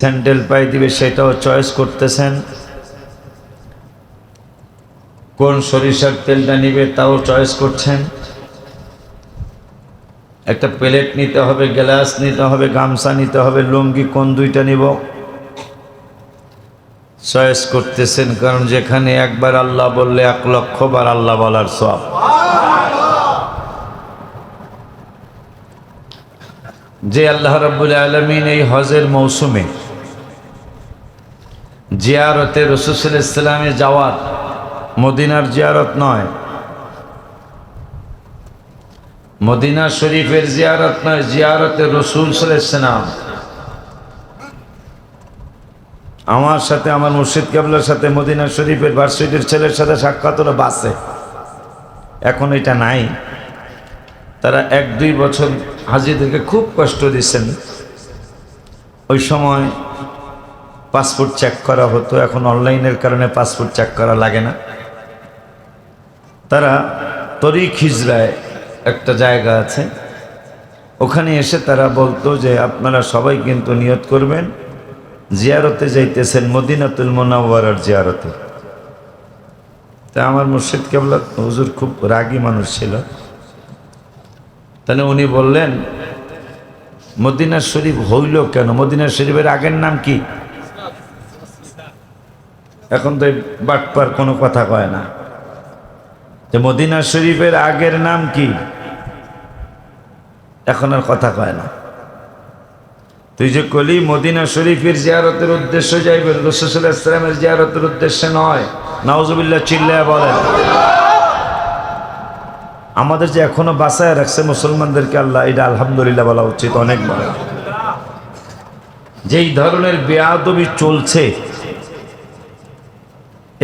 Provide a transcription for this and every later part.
Sandal পায়ে দিবে সেটাও চয়েস করতেছেন, কোন সরিষার তেলটা নিবে তাও চয়েস করছেন। একটা প্লেট নিতে হবে, গ্লাস নিতে হবে, গামছা নিতে হবে, লুঙ্গি কোন দুইটা নিব চয়েস করতেছেন। কারণ যেখানে একবার আল্লাহ বললে 1,00,000 বার আল্লাহ বলার সওয়াব। যে আল্লাহ রাব্বুল আলামিন এই হজের মৌসুমে জিয়ারতে রাসূল সাল্লাল্লাহু আলাইহি ওয়াসাল্লামে যাওয়ার, মদিনার জিয়ারত নয়, মদিনা শরীফের জিয়ারত নয়, জিয়ারতে রাসূল সাল্লাল্লাহু আলাইহি ওয়াসাল্লাম। আমার সাথে, আমার মুর্শিদ কেবলার সাথে মদিনা শরীফের ভার্সিটির ছেলের সাথে সাক্ষাৎ হলো বাসে। এখন এটা নাই। তারা 1-2 বছর হাজিদেরকে খুব কষ্ট দিচ্ছেন। ওই সময় পাসপোর্ট চেক করা হতো, এখন অনলাইনের কারণে পাসপোর্ট চেক করা লাগে না। তারা তরিক হিজরায় একটা জায়গা আছে, ওখানে এসে তারা বলতো যে আপনারা সবাই কিন্তু নিয়ত করবেন জিয়ারতে যাইতেছেন, মদিনাতুল মুনাওয়ারার জিয়ারতে। তা আমার মুর্শিদ কেবলা হুজুর খুব রাগী মানুষ ছিল, তাহলে উনি বললেন মদিনা শরীফ হইল কেন? মদিনা শরীফের আগের নাম কি? এখন তো বাটপার কোনো কথা কয় না যে মদিনা শরীফের আগের নাম কি, এখন আর কথা কয় না। তুই যে কলি মদিনা শরীফের জিয়ারতের উদ্দেশ্য যাইবেন, রাসূল সাল্লাল্লাহু আলাইহি ওয়াসাল্লামের জিয়ারতের উদ্দেশ্যে নয়। নাউজুবিল্লাহ চিল্লায়া বলেন। আমাদের যে এখনো বাঁচায় রাখছে মুসলমানদেরকে আল্লাহ, এটা আলহামদুলিল্লাহ বলা উচিত, অনেক বড়। যেই ধরনের বেয়াদবি চলছে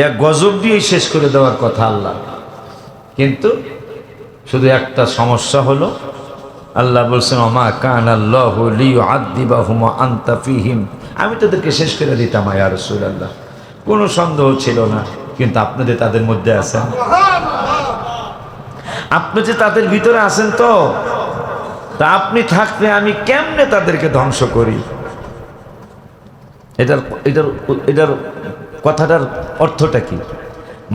এক গজব দিয়ে শেষ করে দেওয়ার কথা আল্লাহ, কিন্তু শুধু একটা সমস্যা হলো আল্লাহ বলছেন ওমা কানা আল্লাহু লিয়ুআযযিবাহুম ওয়া আনতা ফীহিম। আমি তাদেরকে শেষ করে দিতাম ইয়া রাসূলুল্লাহ, কোনো সন্দেহ ছিল না। কিন্তু আপনি যে তাদের মধ্যে আছেন, আপনি যে তাদের ভিতরে আছেন, তো তা আপনি থাকলে আমি কেমনে তাদেরকে ধ্বংস করি? এটার এটার এটার কথাটার অর্থটা কি?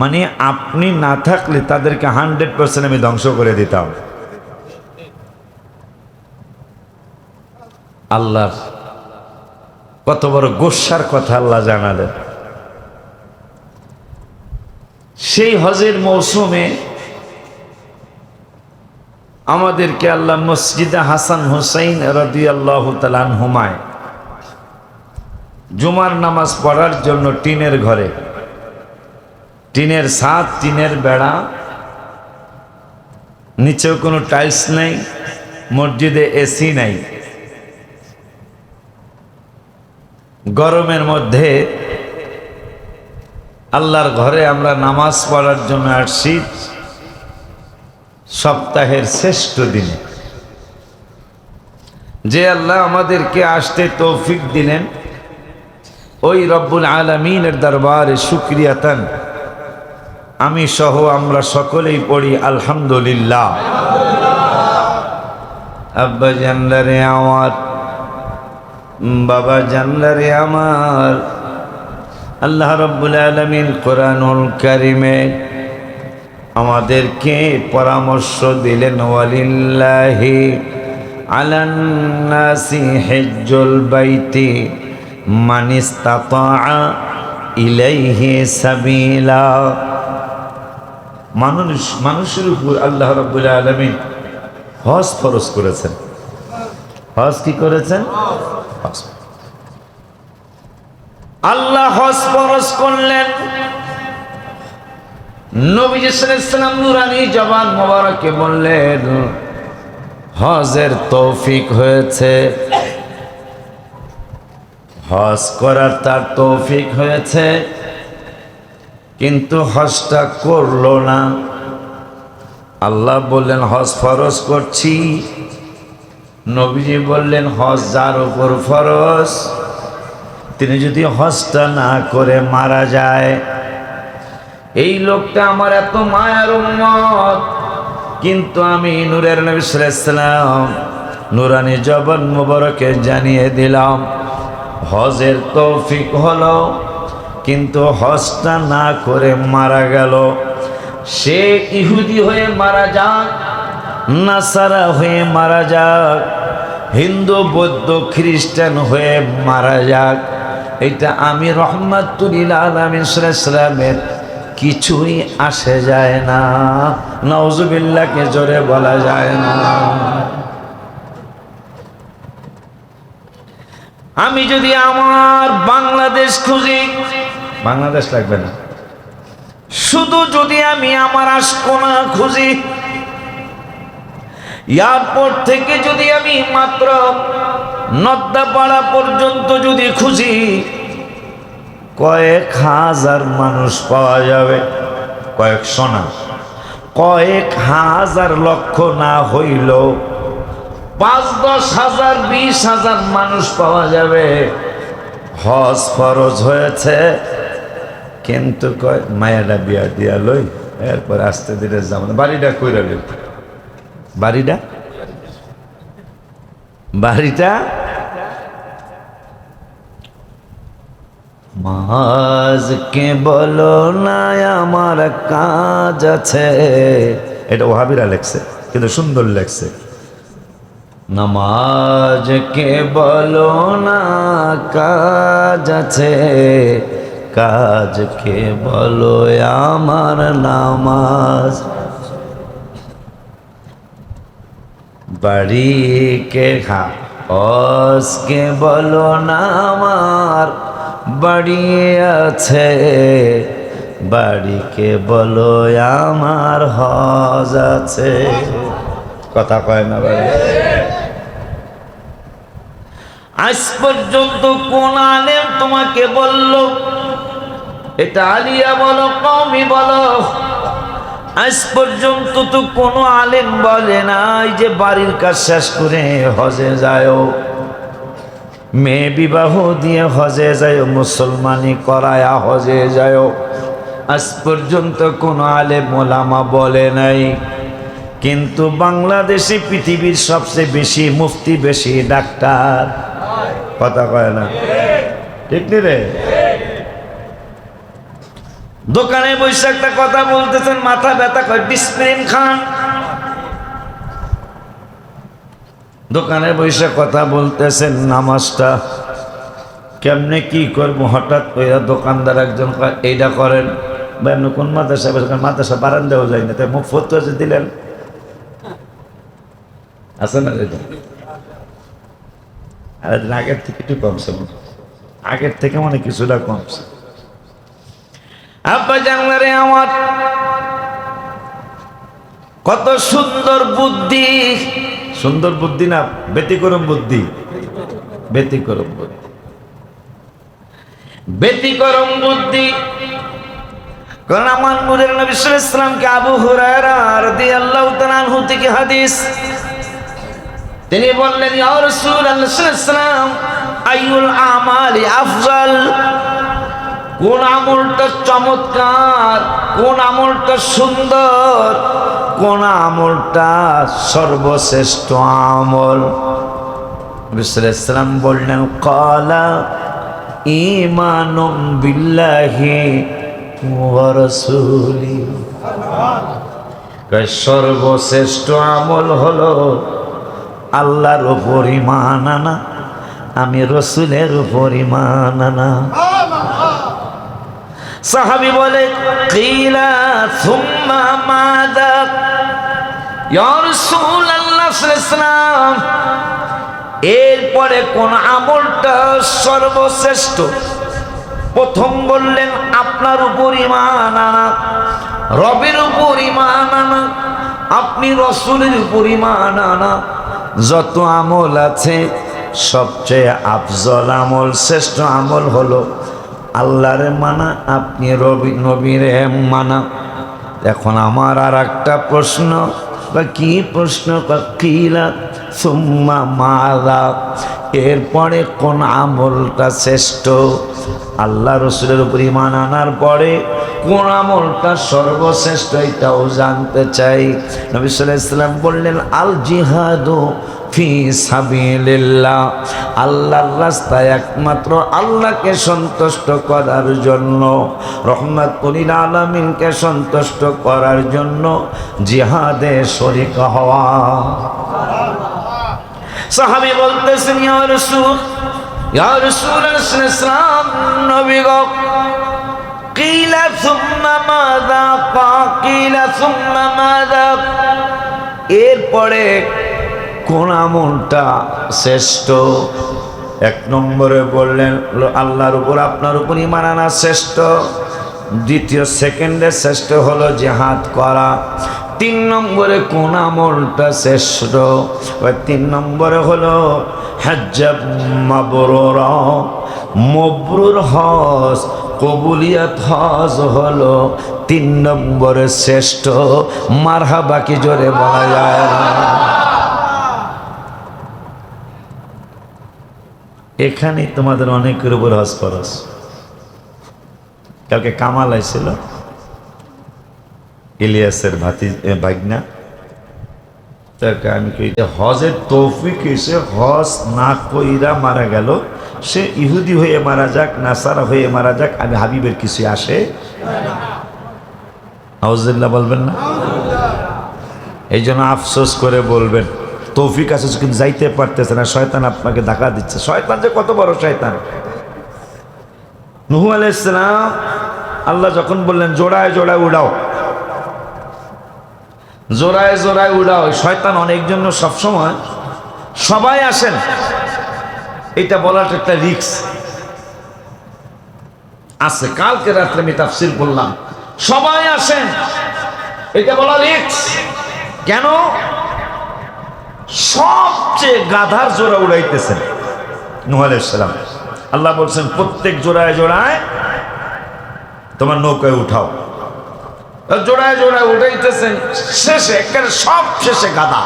মানে আপনি না থাকলে তাদেরকে 100% আমি ধ্বংস করে দিতাম। আল্লাহর কত বড় গোস্বার কথা আল্লাহ জানালেন। সেই হজের মৌসুমে আমাদেরকে আল্লাহ মসজিদে হাসান হুসাইন রাদিয়াল্লাহু তাআলা আনহুমায় জুমার নামাজ পড়ার জন্য টিনের ঘরে, টিনের ছাদ, টিনের বেড়া, নিচেও কোনো টাইলস নাই, মসজিদে এসি নাই, গরমের মধ্যে আল্লাহর ঘরে আমরা নামাজ পড়ার জন্য আসছি সপ্তাহের শ্রেষ্ঠ দিনে। যে আল্লাহ আমাদেরকে আসতে তৌফিক দিলেন, ওই রব্বুল আলামিনের দরবারে শুকরিয়াতান আমি সহ আমরা সকলেই পড়ি আলহামদুলিল্লাহ। আব্বা জানলারে আমার, বাবা জানলারে আমার, আল্লাহ রব্বুল আলামিন কোরআনুল কারিমে আমাদেরকে পরামর্শ দিলেন ওয়ালিল্লাহি আলান নাসি হিজ্জুল বাইতি মান ইসতাতা ইলাইহি সাবিলা। মানুষের উপর আল্লাহ রাব্বুল আলামিন হজ ফরজ করেছেন। হজ কি করেছেন? আল্লাহ হজ ফরজ করলেন। নবী সাল্লাল্লাহু আলাইহি ওয়াসাল্লাম নূরানী জবান মোবারকে বললেন হজের তৌফিক হয়েছে, হজ করার তার তৌফিক হয়েছে, কিন্তু হজটা করলো না। আল্লাহ বললেন হজ ফরজ করছি। নবীজি বললেন হজ যার উপর ফরজ, তিনি যদি হজটা না করে মারা যায়, এই লোকটা আমার এত মায়ার উম্মত, কিন্তু আমি নূরের নবী সাল্লাল্লাহু আলাইহি ওয়াসাল্লাম নূরানী জবান মোবারকে জানিয়ে দিলাম হজের তৌফিক হলো, কিন্তু হজটা না করে মারা গেল। সে ইহুদি হয়ে মারা যাক, নাসারা হয়ে মারা যাক, হিন্দু বৌদ্ধ খ্রিস্টান হয়ে মারা যাক, এটা আমি রহমাতুল লিল আলামিন সাল্লাল্লাহু আলাইহি ওয়াসাল্লামের কিছুই আসে যায় না। নাউজুবিল্লাহকে জোরে বলা যায় না। আমি যদি আমার বাংলাদেশ খুঁজি, বাংলাদেশ লাগবে না, শুধু যদি আমি আমার আশকোনা খুঁজি, এয়ারপোর্ট থেকে যদি আমি মাত্র নদ্দাপাড়া পর্যন্ত যদি খুঁজি, কয়েক হাজার মানুষ পাওয়া যাবে। কয়েকশো না, কয়েক হাজার, লক্ষ না হইল ৫-১০ হাজার ২০ হাজার মানুষ পাওয়া যাবে। হজ ফরজ হয়েছে, কিন্তু কয় মায়াটা বিয়া দিয়া লই, এরপর আস্তে ধীরে যাব। বাড়িটা কইরা লই, বাড়িটা মাঝকে বলো না আমার কাজ আছে। এটা ওহাবিরা লেখছে, কিন্তু সুন্দর লেখছে। নামাজকে বলো না কাজ আছে, কাজকে বলো আমার নামাজ। বাড়িকে হজকে বলো না আমার বাড়ি আছে, বাড়িকে বলো আমার হজ আছে। কথা কয় না বাড়ি। আজ পর্যন্ত কোন আলেম তোমাকে বলল, এটা আলিয়া বলো কওমি বলো, আজ পর্যন্ত তো কোনো আলেম বলে নাই যে বাড়ির কাজ শেষ করে হজে যায়, মেয়ে বিবাহ দিয়ে হজে যায়, মুসলমানি করায়া হজে যায়। আজ পর্যন্ত কোনো আলেম ওলামা বলে নাই। কিন্তু বাংলাদেশে পৃথিবীর সবচেয়ে বেশি মুফতি, বেশি ডাক্তার। কথা কয় না, ঠিক নি রে? দোকানে বসে একটা কথা বলতেছেন, মাথা ব্যথা করে ডিসপ্রিন খান। দোকানে বসে কথা বলতেছেন, নামাজটা কেমনে কি করবো, হঠাৎ করে দোকানদার একজন এইটা করেন, বা এমনি কোন মাদ্রাসা, মাদ্রাসা বারান দেওয়া যায় না, তাই মুখ ফতো দিলেন, আছে না? আর আগের থেকে একটু কমছে, আগের থেকে মানে কিছুটা কমছে। আব্বা জানলারে আমার কত সুন্দর বুদ্ধি, সুন্দর বুদ্ধি না, ব্যতিক্রম বুদ্ধি, ব্যতিক্রম বুদ্ধি, ব্যতিক্রম বুদ্ধি। কারণ আমার নূরের নবী সাল্লাল্লাহু আলাইহি ওয়াসাল্লামকে আবু হুরায়রা রাদিয়াল্লাহু তাআলা আনহু থেকে হাদিস, তিনি বললেন, ইয়া রাসূলুল্লাহ সাল্লাল্লাহু আলাইহি ওয়াসাল্লাম, আইয়ুল আমালি আফজাল, কোন আমলটা চমৎকার, কোন আমলটা সুন্দর, কোন আমলটা সর্বশ্রেষ্ঠ আমল? নবী সাল্লাল্লাহু আলাইহি ওয়াসাল্লাম বললেন, ক্বালা ঈমানুম বিল্লাহি ওয়া রাসূলি। সর্বশ্রেষ্ঠ আমল হলো আল্লাহর উপর ঈমান আনা, আমি রাসূলের উপর ঈমান আনা। সাহাবী বলে, কিলা সুম্মা মাযা? ইয়া রাসূলুল্লাহ সাল্লাল্লাহু আলাইহি ওয়াসাল্লাম, এরপরে কোন আমলটা সর্বশ্রেষ্ঠ? প্রথম বললেন আপনার উপর ঈমান আনা, রবের উপর ঈমান আনা, আপনি রাসূলের উপর ঈমান আনা। যত আমল আছে সবচেয়ে আফজল আমল, শ্রেষ্ঠ আমল হলো আল্লাহরে মানা, আপনি নবীরে মানা। এখন আমার আর একটা প্রশ্ন, বা কি প্রশ্ন? কিলা সুম্মা মাযা? এরপরে কোন আমলটা শ্রেষ্ঠ? আল্লাহ রসুলের উপর ঈমান আনার পরে কোন আমলটা সর্বশ্রেষ্ঠ, এটাও জানতে চাই। নবী সাল্লাল্লাহু আলাইহি ওয়াসাল্লাম বললেন, আল জিহাদু ফি সাবিলিল্লাহ, আল্লাহর রাস্তায় একমাত্র আল্লাহকে সন্তুষ্ট করার জন্য, রহমাতুল লিল আলামিনকে সন্তুষ্ট করার জন্য জিহাদে শরীক হওয়া। সাহাবী বলতেছেন, ইয়া রাসূলুল্লাহ সাল্লাল্লাহু নবী গো, কিলা সুম্মা মাযা, কিলা সুম্মা মাযা, এরপরে কোন আমলটা শ্রেষ্ঠ? এক নম্বরে বললেন আল্লাহর উপর আপনার উপর ঈমান আনা শ্রেষ্ঠ, দ্বিতীয় সেকেন্ডে শ্রেষ্ঠ হলো জিহাদ করা, তিন নম্বরে কোন আমলটা শ্রেষ্ঠ? ওই তিন নম্বরে হলো হজ্জ মাবরুর, মবরুর হজ, কবুলিয়াত হজ হলো তিন নম্বরে শ্রেষ্ঠ। মারহাবা কি জোরে বলা যায় না? এখানে তোমাদের অনেকের উপর হজ ফরজ। কালকে কামাল আইছিল, ইলিয়াসের ভাগনা, তাকে আমি কই হজের তৌফিক এসে হজ না কইরা মারা গেল, সে ইহুদি হয়ে মারা যাক, নাসারা হয়ে মারা যাক, আমি হাবিবের কিছু আসে আউযুবিল্লাহ বলবেন না? এই জন্য আফসোস করে বলবেন তৌফিক আছে কিন্তু যাইতে পারতেছে না, শয়তান আপনাকে ধাক্কা দিচ্ছে। শয়তান যে কত বড় শয়তান! নূহ আলাইহিস সালাম আল্লাহ যখন বললেন জোড়ায় জোড়ায় উড়াও, জোড়ায় জোড়ায় উড়াও, শয়তান অনেক জন্য সবসময় সবাই আসেন এটা বলাটা একটা রিস্ক আছে। কালকে রাত্রে আমি তাফসীর বললাম, সবাই আসেন এটা বলা রিস্ক। কেন? সবচেয়ে গাধার জোড়া উড়াইতেছেন নূহ আলাইহিস সালাম। আল্লাহ বলছেন প্রত্যেক জোড়ায় জোড়ায় তোমার নৌকায় উঠাও, জোড়ায় জোড়ায় উঠাইতেছেন, শেষে একেবারে সব শেষে গাদা।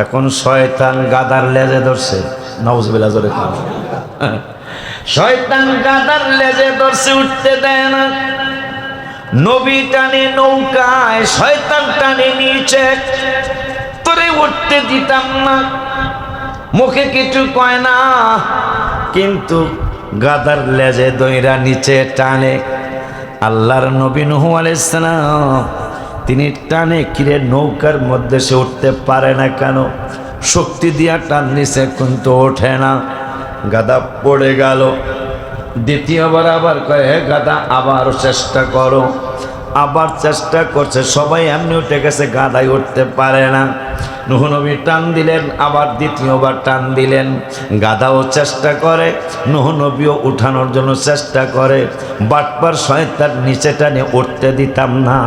এখন শয়তান গাদার লেজে ধরছে, নাউজুবিল্লাহ জোরে কান। শয়তান গাদার লেজে ধরছে, উঠতে দেয় না। নবী টানে নৌকায়, শয়তান টানে নিচে, তোরে উঠতে দিতাম না, মুখে কিছু কয় না, কিন্তু গাদার লেজে দইরা নিচে টানে। আল্লাহর নবী নূহ আলাইহিস সালাম তিনি টানে কিরে নৌকার মধ্যে সে উঠতে পারে না কেন? শক্তি দিয়া টান নিছে কিন্তু ওঠে না, গাদা পড়ে গেল। দ্বিতীয়বার আবার কয় হে গাদা আবার চেষ্টা করো, আবার চেষ্টা করছে, সবাই এমনি উঠে গেছে, গাদায় উঠতে পারে না। নূহ নবী টান দিলেন, আবার দ্বিতীয়বার টান দিলেন, গাদাও চেষ্টা করে, নূহ নবীও উঠানোর জন্য চেষ্টা করে। বাটপার শয়তান নিচে টানে উঠতে দিতাম না।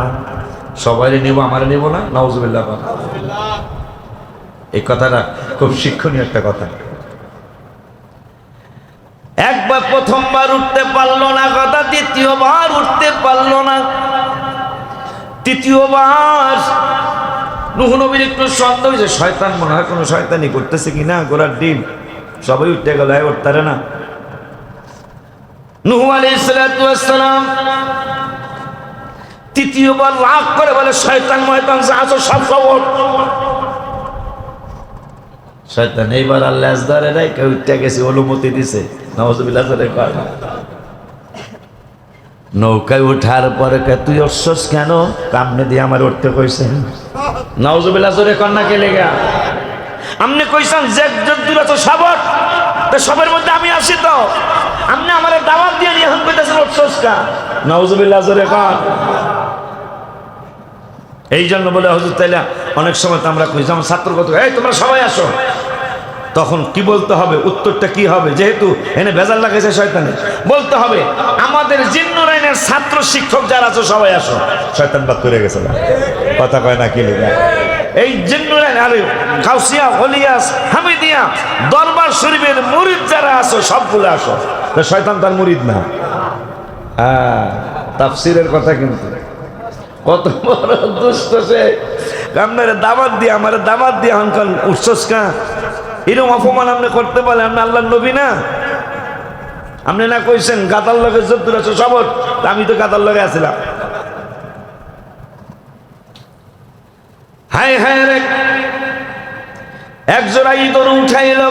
সবাই নিব, আমার নিব না? নাউজুবিল্লাহ। এই কথাটা খুব শিক্ষণীয় একটা কথা। একবার প্রথমবার উঠতে পারলো না গাদা, দ্বিতীয়বার উঠতে পারলো না, তৃতীয়বার নূহ নবীর একটু সন্দেহ হয়েছে, শয়তান মনে হয় কোনো শয়তানি করতেছে কিনা, গোড়ার ডিম সবাই উঠতে গেল, উঠতে না। নূহ আলাইহিস সালাম তৃতীয়বার রাগ করে বলে শয়তান ময়তান যা আছো সব খবর। শয়তান এইবার আল্লাহ ধরে নাই, কেউ উঠতে গেছে, অনুমতি দিছে। নাউজুবিল্লাহ। নৌকায় উঠার পরে তুই অশ্বস কেন? কামনে দিয়ে আমার উঠতে কইছেন। নাউজুবিল্লাহ জোরে কন্যা কে লেগা আমনে কইছেন যে যদ্দুর আছো সবর, তো সবের মধ্যে আমি আসি, তো আপনি আমার দাওয়াত দিয়ে নিয়ে এখন কইতেছেন অশ্বস কা? নাউজুবিল্লাহ জোরে কন। এই জন্য বলে হুজুর তাইলা অনেক সময় তো আমরা কই যেমন ছাত্রগত, এই তোমরা সবাই আসো, তখন কি বলতে হবে? উত্তরটা কি হবে? যেহেতু এনে ভেজাল লাগাইছে শয়তানে, বলতে হবে আমাদের জিন্নুরাইনের ছাত্র শিক্ষক যারা আছো সবাই আসো। শয়তান বাদ করে গেছে না, কথা কয় না কি লেগা? এই জিন্নুরাইন আরে গাউসিয়া, হলিয়াস, হামিদিয়া, দরবার শরীফের মুরিদ যারা আছো সবগুলো আসো। শয়তান তার মুরিদ না। হ্যাঁ, তাফসীরের কথা কিন্তু কত বড় দুষ্ট সে। আপনার দাওয়াত দিয়ে, আমার দাওয়াত দিয়ে হনকান উৎসস কা এরকম অপমান আপনি করতে পারেন? আপনি আল্লাহর নবী না? আপনি না কইছেন গাদার লগে যদ্দুর আছো সবর, আমি তো গাদার লগে আছিলাম। হায় হায় রে, এক জোড়া ইঁদুর উঠাইল,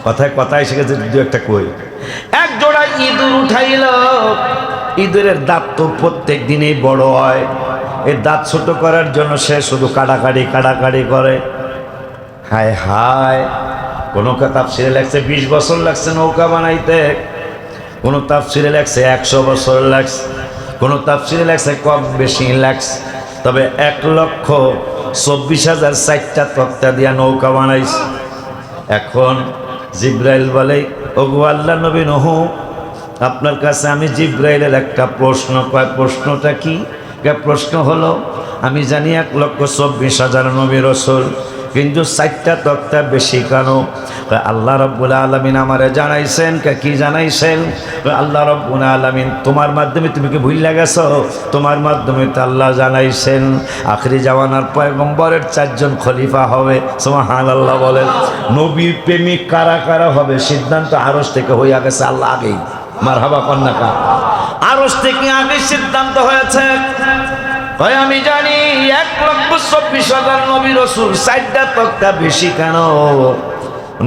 কথায় কথায় এসে গেছে, দু একটা কই। এক জোড়া ইঁদুর উঠাইল। ইঁদুরের দাঁত তো প্রত্যেক দিনেই বড় হয়, এই দাঁত ছোট করার জন্য সে শুধু কাটাকাটি করে। হায় হায়, কোনো তাফসিরে লাগছে 20 বছর লাগছে নৌকা বানাইতে, কোনো তাফসিরে লাগছে 100 বছর লাগছে, কোনো তাফসিরে লাগছে কম বেশি লাগছে, তবে 1,24,004টা তক্তা দিয়া নৌকা বানাইছে। এখন জিব্রাইল বলে, ওগো আল্লাহ নবী নূহ, আপনার কাছে আমি জিব্রাইলের একটা প্রশ্ন। কয় প্রশ্নটা কি? প্রশ্ন হলো, আমি জানি 1,24,000 নবী রাসূল, কিন্তু 4টা তক্তা বেশি কেন? আল্লাহ রাব্বুল আলামিন আমারে জানাইছেন। কি জানাইছেন? আল্লাহ রাব্বুল আলামিন তোমার মাধ্যমে, তুমি কি ভুইলা গেছো? তোমার মাধ্যমে তো আল্লাহ জানাইছেন আখিরি জামানার পয়গম্বরের 4 জন খলিফা হবে। সুবহানাল্লাহ বলেন। নবীর প্রেমিক কারা কারা হবে সিদ্ধান্ত আরশ থেকে হইয়া গেছে আল্লাহ আগেই। মারহাবা কন্যাকা, আরশ থেকে আগে সিদ্ধান্ত হয়েছে। আমি জানি 1,24,000 নবী রাসূল, 4টা তক্তা বেশি কেন?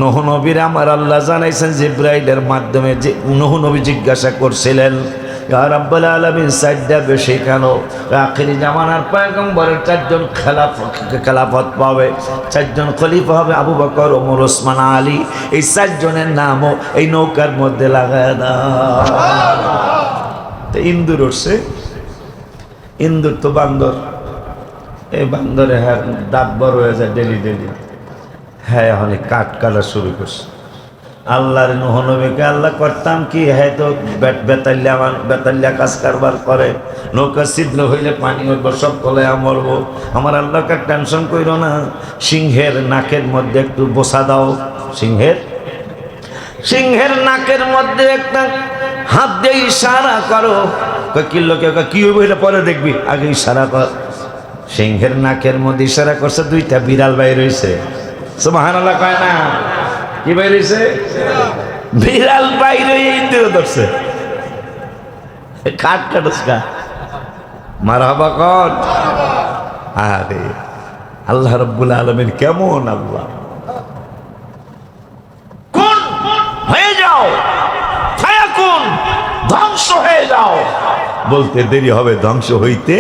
নূহ নবীর আমার আল্লাহ জানাইছেন জিব্রাইলের মাধ্যমে। যে নূহ নবী জিজ্ঞাসা করছিলেন, ইয়া রাব্বুল আলামিন 4টা বেশি কেন? আখিরি জামানার পয়গম্বরের 4 জন খেলাফত পাবে, 4 জন খলিফা হবে, আবু বকর, ওমর, ওসমান, আলী। এই 4 জনের নামও এই নৌকার মধ্যে লাগায় দাও। তো ইন্দুর উঠছে, ইন্দুর তো বান্দর, এই বান্দরে হ্যাঁ দাঁত বড় হয়ে যায় ডেলি। হ্যাঁ এখন কাঠ কাটা শুরু করছে। আল্লাহর নূহ নবীকে আল্লাহ করতাম কি, হ্যাঁ তো বেতাল্লা কাজ কারবার করে, নৌকা ছিদ্র হইলে পানি হইব, সব তলায় মরবো। আমার আল্লাহকে টেনশন কইরো না, সিংহের নাকের মধ্যে একটু বসা দাও। সিংহের নাকের মধ্যে একটা হাত দিয়ে ইশারা করো। কি লোকে কি হইব এটা পরে দেখবি, আগে ইশারা কর। সিংহের নাকের মধ্যে ইশারা করছে, 2টা বিড়াল বাইর হইছে। সুবহানাল্লাহ কয় না? কি বাইর হইছে? বিড়াল বাইরে ইন্দুর ধরছে। কাট কাটসকা মারহাবা কর। আরে আল্লাহ রাব্বুল আলামিন কেমন আল্লাহ! কোন হয়ে যাও, ফায়াকুন, ধ্বংস হয়ে যাও বলতে দেরি হবে, ধ্বংস হইতে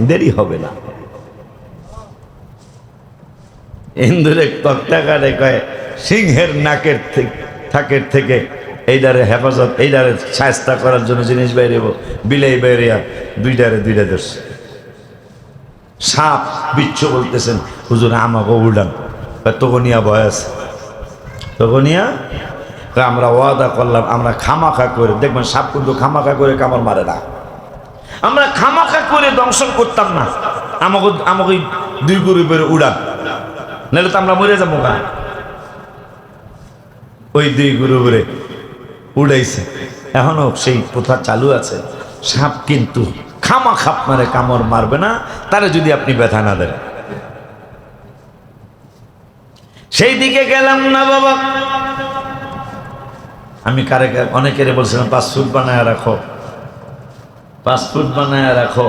দেরি হবে না। ইন্দুরে তক্তা কাটে, কয় সিংহের নাকের থাকের থেকে এইটারে হেফাজত, এইটারে শায়েস্তা করার জন্য জিনিস বাইরে বিলাই বাইরিয়া 2টা ধরছে। সাপ বিচ্ছু বলতেছেন, হুজুর আমাকে উড়ান। তখনিয়া বয়স, তখনিয়া আমরা ওয়াদা করলাম, আমরা খামাখা করে, দেখবেন সাপ কিন্তু খামাখা করে কামড় মারে না, আমরা খামাখা করে দংশন করতাম না। আমাকে 2 গরু বের উড়ান, নাহলে তো আমরা মরে যাবো গা। ওই 2 গরু বেড়ে উড়াইছে, এখনো সেই প্রথা চালু আছে। সাপ কিন্তু খামাখা আপনারে কামড় মারবে না, তারে যদি আপনি ব্যথা না দেন। সেই দিকে গেলাম না বাবা। আমি অনেকের বলছিলাম 5 ফুট বানায় রাখো, 5 ফুট বানায় রাখো,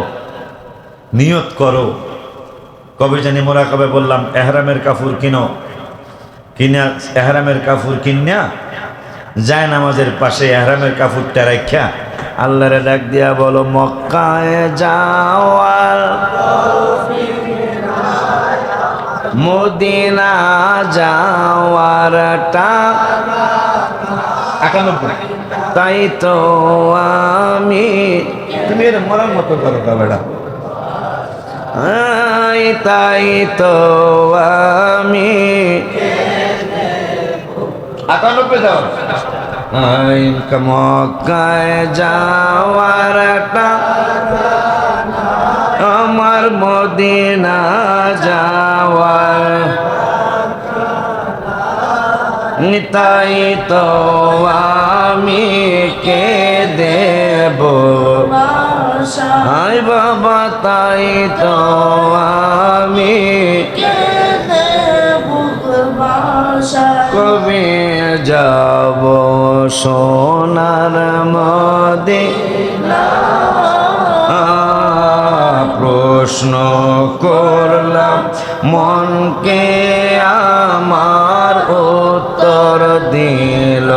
নিয়ত করো। কবে জানি মোরাকাবে বললাম, এহরামের কাপড় কিনা এহরামের কাপড় কিনা যায় নামাজের পাশে এহরামের কাপড়টা রাখা আল্লাহরে ডাক দিয়া বলো, মক্কায় যাওয়ার মদিনা যাওয়ারটা 91, তাই তো আমি, তুমি এর মরার মতো করো বেটা, তাই তো আমি 91 দাও। মক্কায় যাওয়ারটা আমার মদিনা যাওয়ার, তাই তো আমি কে দেব হাই বাবা, তাই তো আমি কবে যাব সোনার মদিনা। প্রশ্ন করলাম মনকে আমার উত্তর দিল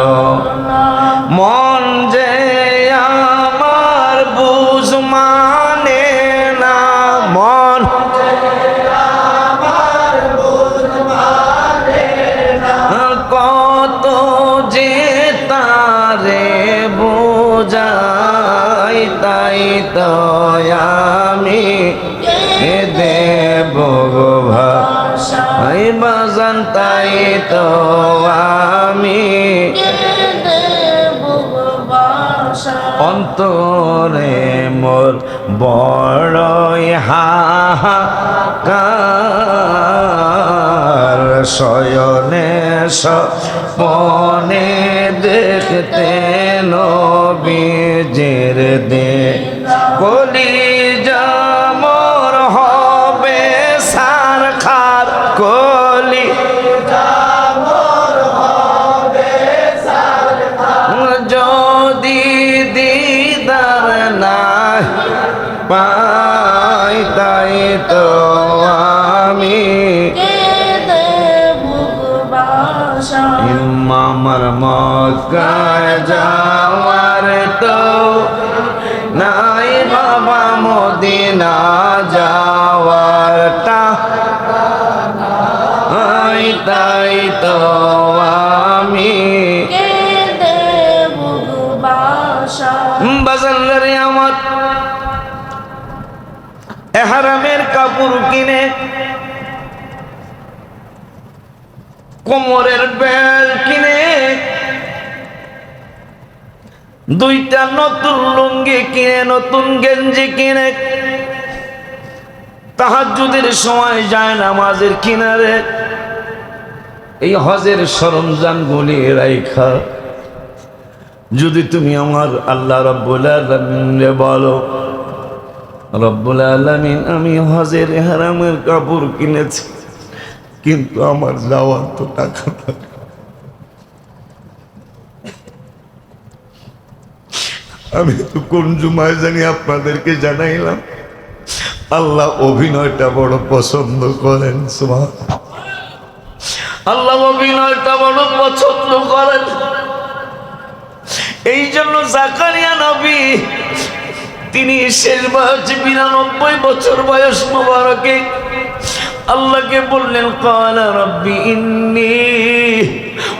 মন যে আমার বুঝ মানে না মন কত যে তারে বোঝাই তাই তো আমি দেব ভাই বাজান তাই তো আমি অন্তরে মোর বড়ই হাহাকার শয়নে স্বপনে দেখতে নবীজির দে কলিজা মোর হবে সারখার কলিজা মোর হবে সারখার যদি দিদার না পাই তাই তো আমি আমার মক্কায় যাওয়ার তো নাই বাবা মদিনা যাওয়ারটা তাই তো আমি বাজারে আমার এহরামের কাপড় কিনে কোমরের বেল কিনে দুইটা নতুন লুঙ্গি কিনে নতুন গেঞ্জি কিনে তাহাজ্জুদের সময় যায় নামাজের কিনারে এই হজের সরঞ্জাম গুলি রাইখা যদি তুমি আমার আল্লাহ রব্বুল আলামিনকে বলো রব্বুল আলামিন আমি হজের ইহরামের কাপড় কিনেছি কিন্তু আমার যাওয়ার তো টাকা থাকে আমি তো কোন জুমায় জানি আপনাদেরকে জানাইলাম আল্লাহ অভিনয়টা বড় পছন্দ করেন সুবহানাল্লাহ আল্লাহ অভিনয়টা বড় পছন্দ করেন এই জন্য জাকারিয়া নবী তিনি শেষ বয়সে ৯২ বছর বয়স মোবারকে আল্লাহকে বললেন ক্বালা রব্বি ইন্নী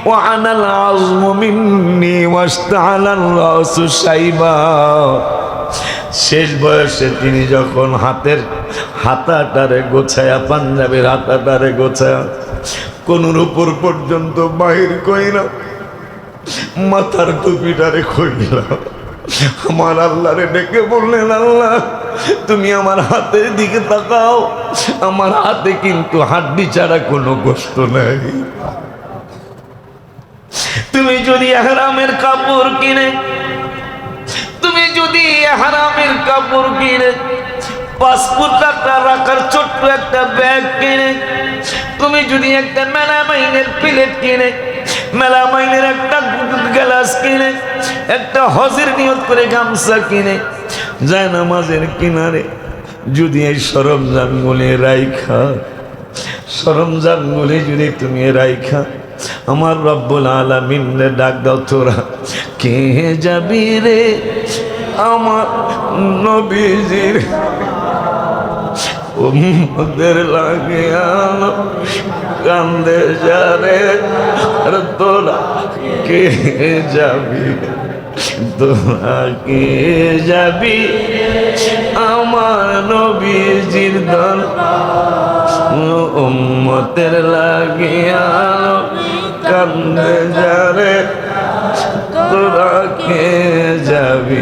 ওয়ানাল আযমু মিন্নী ওয়াশতাআলার রাসু শাইবা শেষ বয়সে তিনি যখন হাতাটারে গোছায়া পাঞ্জাবের হাতাটারে গোছায়া কোনোর উপর পর্যন্ত বাহির কইরা মাথার টুপিটারে কইলা আমার আল্লাহরে ডেকে বললেন আল্লাহ তুমি আমার হাতের দিকে তাকাও আমার হাতে কিন্তু হাড্ডি ছাড়া কোনো গোশত নাই তুমি যদি ইহরামের কাপড় কিনে পাসপোর্ট রাখার ছোট্ট একটা ব্যাগ কিনে তুমি যদি একটা মেলামাইনের প্লেট কিনে মেলামাইনের একটা গ্লাস কিনে একটা হজের নিয়ত করে গামছা কিনে যায় নামাজের কিনারে যদি এই সরঞ্জামগুলি যদি তুমি রাইখা আমার রব্বুল আলামিনের ডাক দাও তোরা কে যাবি রে আমার নবীজির উম্মতের লাগিয়া কান্দে যারে আর তোরা কে যাবি আমার নবীজির দল উম্মতের লাগিয়া কান্দে যারে তোরা কে যাবি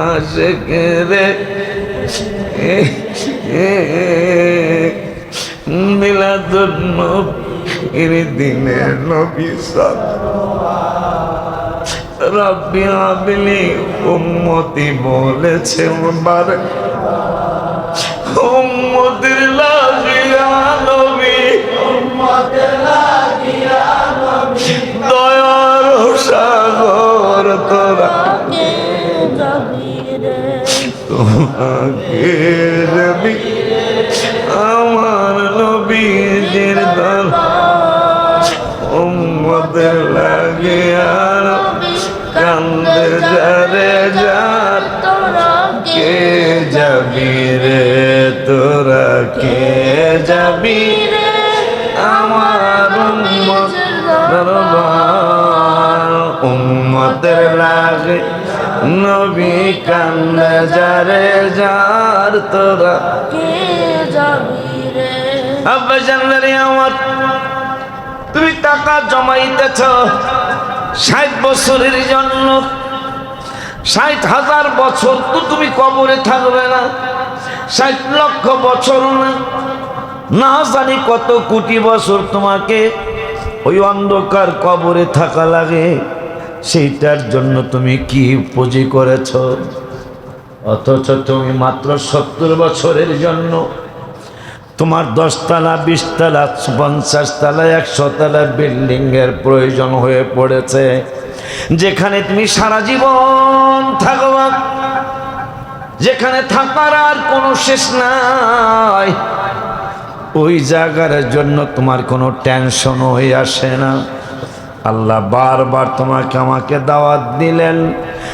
আশিক রে মিলাদুন নবীর দিনে নবী রব্বি হাবলি উম্মতি বলেছে বারে উম্মতের লাগিয়া নবী দয়ার সাগর তোরা তোমাকে যারে যার কে যাবি রে তোরা কে যাবি আমার উম্মত দরবার উম্মতের লাগে নবী কান্দে যারে যার তোরা কে যাবি রে। আব্বা জানলে আমার তুমি টাকা জমাইতেছ 60 বছরের জন্য, 60,000 বছর তো তুমি কবরে থাকবে না, 60 লক্ষ বছর না, না জানি কত কোটি বছর তোমাকে ওই অন্ধকার কবরে থাকা লাগে। সেইটার জন্য তুমি কি পুঁজি করেছ? অথচ তুমি মাত্র 70 বছরের জন্য তোমার 10 তলা 20 তলা 50 তলা 100 তলা বিল্ডিং এর প্রয়োজন হয়ে পড়েছে, যেখানে তুমি সারা জীবন থাকবা, যেখানে থাকার আর কোনো শেষ নাই। ওই জায়গার জন্য তোমার কোনো টেনশন হয়ে আসে না। আল্লাহ বারবার তোমাকে আমাকে দাওয়াত দিলেন,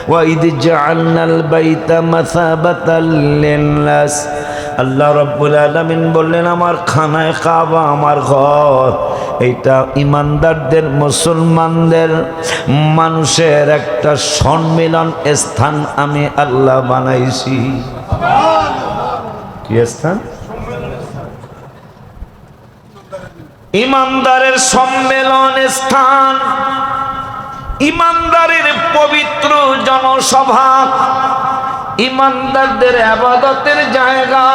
ওয়াইদ জাআলনাল বাইতা মাসাবাতাল লিন্নাস। আল্লাহ রাব্বুল আলামিন বললেন আমার খানায়ে কাবা, আমার ঘর, এইটা ইমানদারদের মুসলমানদের মানুষের একটা সম্মিলন স্থান আমি আল্লাহ বানাইছি। কি স্থান? ইমানদারের সম্মেলন স্থান, ইমানদারের পবিত্র জনসভা, ইমানদারদের ইবাদতের জায়গা,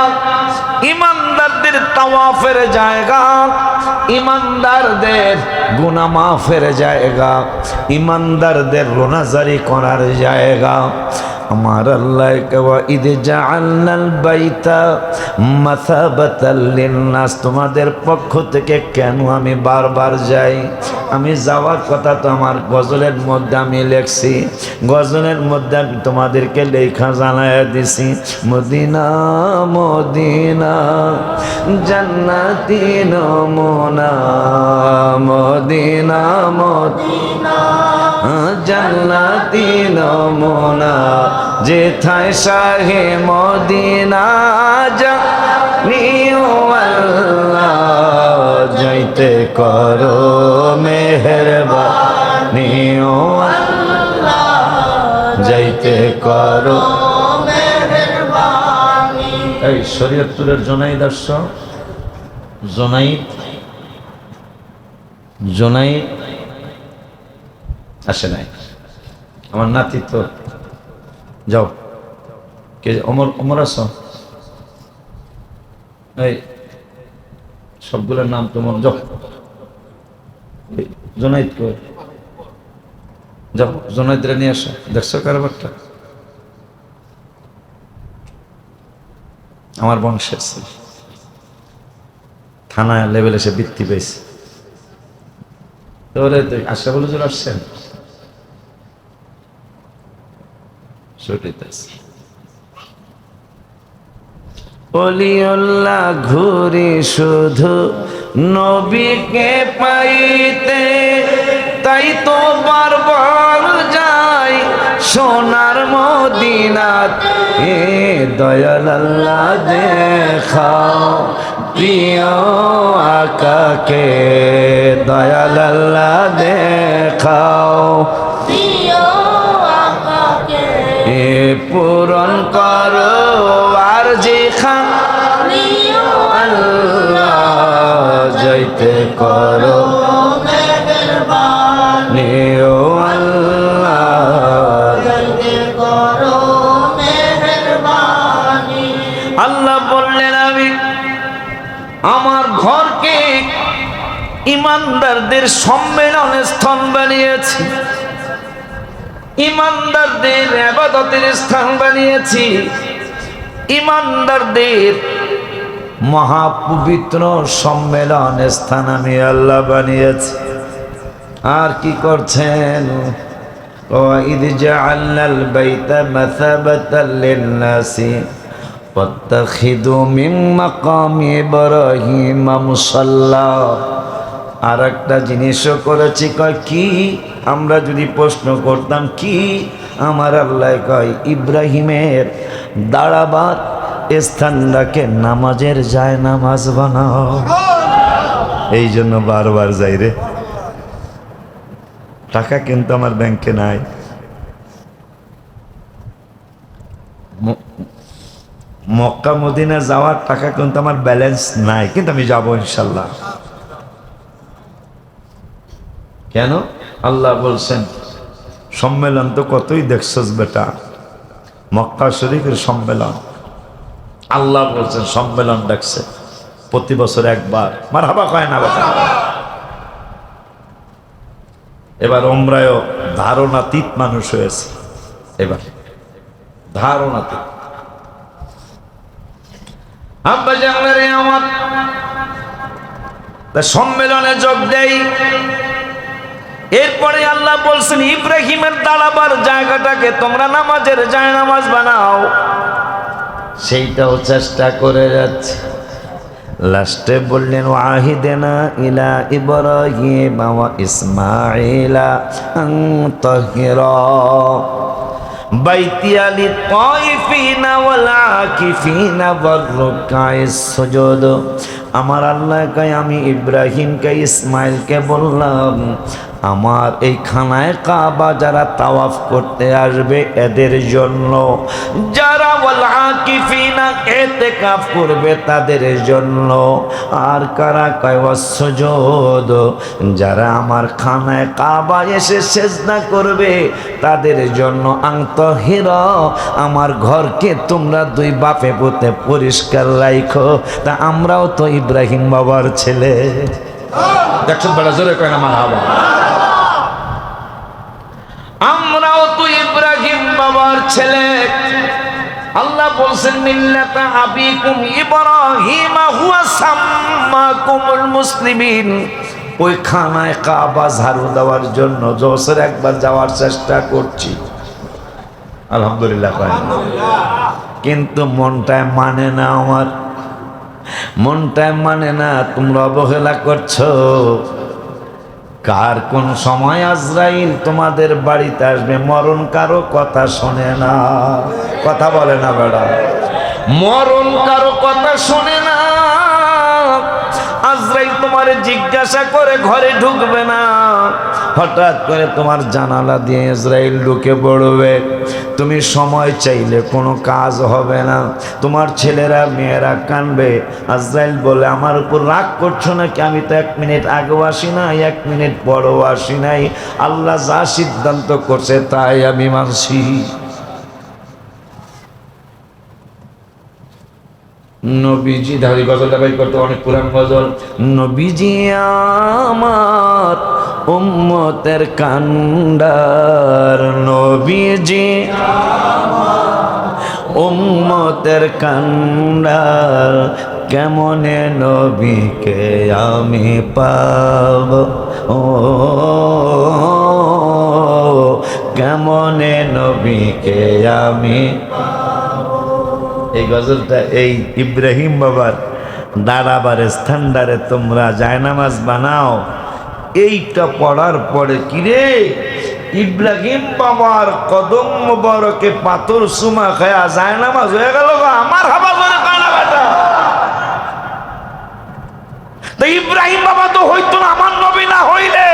ইমানদারদের তাওয়াফের জায়গা, ইমানদারদের গুনাহ মাফের জায়গা, ইমানদারদের রোনাজারি করার জায়গা। আমার আল্লাহ ওয়াইদ জাআলনাল বাইতা মাসাবাতাল লিন্নাস, তোমাদের পক্ষ থেকে কেন আমি বারবার যাই? আমি যাওয়ার কথা তো আমার গজলের মধ্যে আমি লেখছি, গজলের মধ্যে আমি তোমাদেরকে লেখা জানাইয়া দিছি, মদিনা মদিনা জান্নাতি নমুনা, মদিনা মদিনা জান্নাতি নমুনা, যেথায় শাহে মদিনা জানিও আল্লাহ, যাইতে করো মেহেরবানি ও আল্লাহ, যাইতে করো মেহেরবানি। এই শরীয়তপুরের জোনাইদ আসছ? জোনাইদ আসে নাই? আমার নাতি তো, যাও কে অমর আস, এই সবগুলোর নাম তোমার, যাও জোনাইদ কই, যাও জোনাইদরে নিয়ে আসো। দেখছো কারবারটা? আমার বংশের ছিল, থানা লেভেলে সে বৃত্তি পেয়েছে। তোরে আশরাফুল হুজুর আসছেন, ওলিউল্লাহ ঘুরি শুধু নবীকে পাইতে, তাই তো বারবার যাই সোনার মদিনাত। এ দয়াল আল্লাহ দেখাও প্রিয় আকাকে, দয়াল আল্লাহ দেখাও এ পূরণ করো আর যে খানি আল্লাহ, যাইতে করো মেহেরবানি ও আল্লাহ, যাইতে করো মেহেরবানি। আল্লাহ বললেন আমি আমার ঘরকে ইমানদারদের সম্মেলন স্থান বানিয়েছি, ইমানদারদের ইবাদতের স্থান বানিয়েছি, ইমানদারদের মহাপবিত্র সম্মেলন স্থান আমি আল্লাহ বানিয়েছি। আর কি করছেন? ওয়াইদ জাআলনাল বাইতা মাসাবাতাল লিন্নাসি ওয়াত্তাখিযু মিন মাকামি ইব্রাহিম মুসাল্লা। আর একটা জিনিসও করেছি, কয় কি? আমরা যদি প্রশ্ন করতাম কি, আমার আল্লাহ কয় ইব্রাহিমের দাঁড়াবার স্থানটাকে নামাজের যায় নামাজ বানাও। এই জন্য বারবার যাই রে, টাকা কিন্তু আমার ব্যাংকে নাই, মক্কা মদিনা যাওয়ার টাকা কিন্তু আমার ব্যালেন্স নাই, কিন্তু আমি যাবো ইনশাল্লাহ। কেন? আল্লাহ বলছেন সম্মেলন তো কতই দেখছস বেটা, মক্কা শরীফের সম্মেলন। আল্লাহ বলছেন সম্মেলন ডাকছে প্রতি বছর একবার, মারহাবা কয় না বেটা। এবার ওমরায়ও ধারণাতীত মানুষ হয়েছে, এবার ধারণাতীত। আব্বা জানলে আমার সম্মেলনে যোগ দেই। এরপরে আল্লাহ বলছেন ইব্রাহিমের দাঁড়াবার জায়গাটাকে তোমরা নামাজের যায় নামাজ বানাও। সেইটাও চেষ্টা করে যাচ্ছে। লাস্টে বললেন ওয়াহিদেনা ইলা ইব্রাহিম ওয়া ইসমাঈলা আন তাহিরা বাইতিয়া লিত-তাইফিনা ওয়াল আকিফিনা ওয়ার রুকআইস সুজুদ। আমার আল্লাহ কয় আমি ইব্রাহিমকে ইসমাইলকে বললাম আমার এই খানায় কাবা যারা তাওয়াফ করতে আসবে এদের জন্য, যারা ওয়াল আকিফিনা ইতিকাফ করবে তাদের জন্য, আর কারা কয় ওয়াসজুদ যারা আমার খানায় কাবা এসে সিজদা করবে তাদের জন্য। আনতাহিরা আমার ঘরকে তোমরা দুই বাপে পুতে পরিষ্কার রাখো। তা আমরাও তো ইব্রাহিম বাবার ছেলে, দেখছো বড় জোরে কয় না মারহাবা। আমরাও তো ইব্রাহিম বাবার ছেলে। আল্লাহ বলছেন মিল্লাতা আবিকুম ইব্রাহিম হুয়া সাম্মাকুমুল মুসলিমিন। ওই খানায় কাবা ঝাড়ু দেওয়ার জন্য বছর একবার যাওয়ার চেষ্টা করছি, আলহামদুলিল্লাহ। কিন্তু মনটায় মানে না, আমার মনটায় মানে না। তোমরা অবহেলা করছো। কার কোন সময় আজরাইল তোমাদের বাড়িতে আসবে, মরণ কারো কথা শোনে না, কথা বলে না বেড়া, মরণ কারো কথা শোনে না। আজরাইল তোমারে জিজ্ঞাসা করে ঘরে ঢুকবে না, হঠাৎ করে তোমার জানালা দিয়ে ইসরাইল ঢুকে পড়বে। তুমি সময় চাইলে কোনো কাজ হবে না, তোমার ছেলেরা মেয়েরা কানবে। আজরাইল বলে আমার উপর রাগ করছো নাকি? আমি তো 1 মিনিট আগেও আসি নাই, 1 মিনিট পরেও আসি নাই। আল্লাহ যা সিদ্ধান্ত করছে তাই আমি মানছি। নবীজি ধারি গজলটা বাই করতে অনেক পুরান গজল। নবীজি আমার উম্মতের কান্ডার, নবীজি উম্মতের কান্ডার, কেমনে নবীকে আমি পাব, ও কেমনে নবীকে আমি। এই গজলটা এই ইব্রাহিম বাবার দাঁড়াবার স্থানটারে তোমরা জায়নামাজ বানাও। এইটা পড়ার পরে কিরে ইব্রাহিম বাবার কদম মোবারকে পাথর সুমা খায়া জায়নামাজ হয়ে গেল। আমার হাবা করে কানা বেটা, তো ইব্রাহিম বাবা তো হইতো না আমার নবী না হইলে।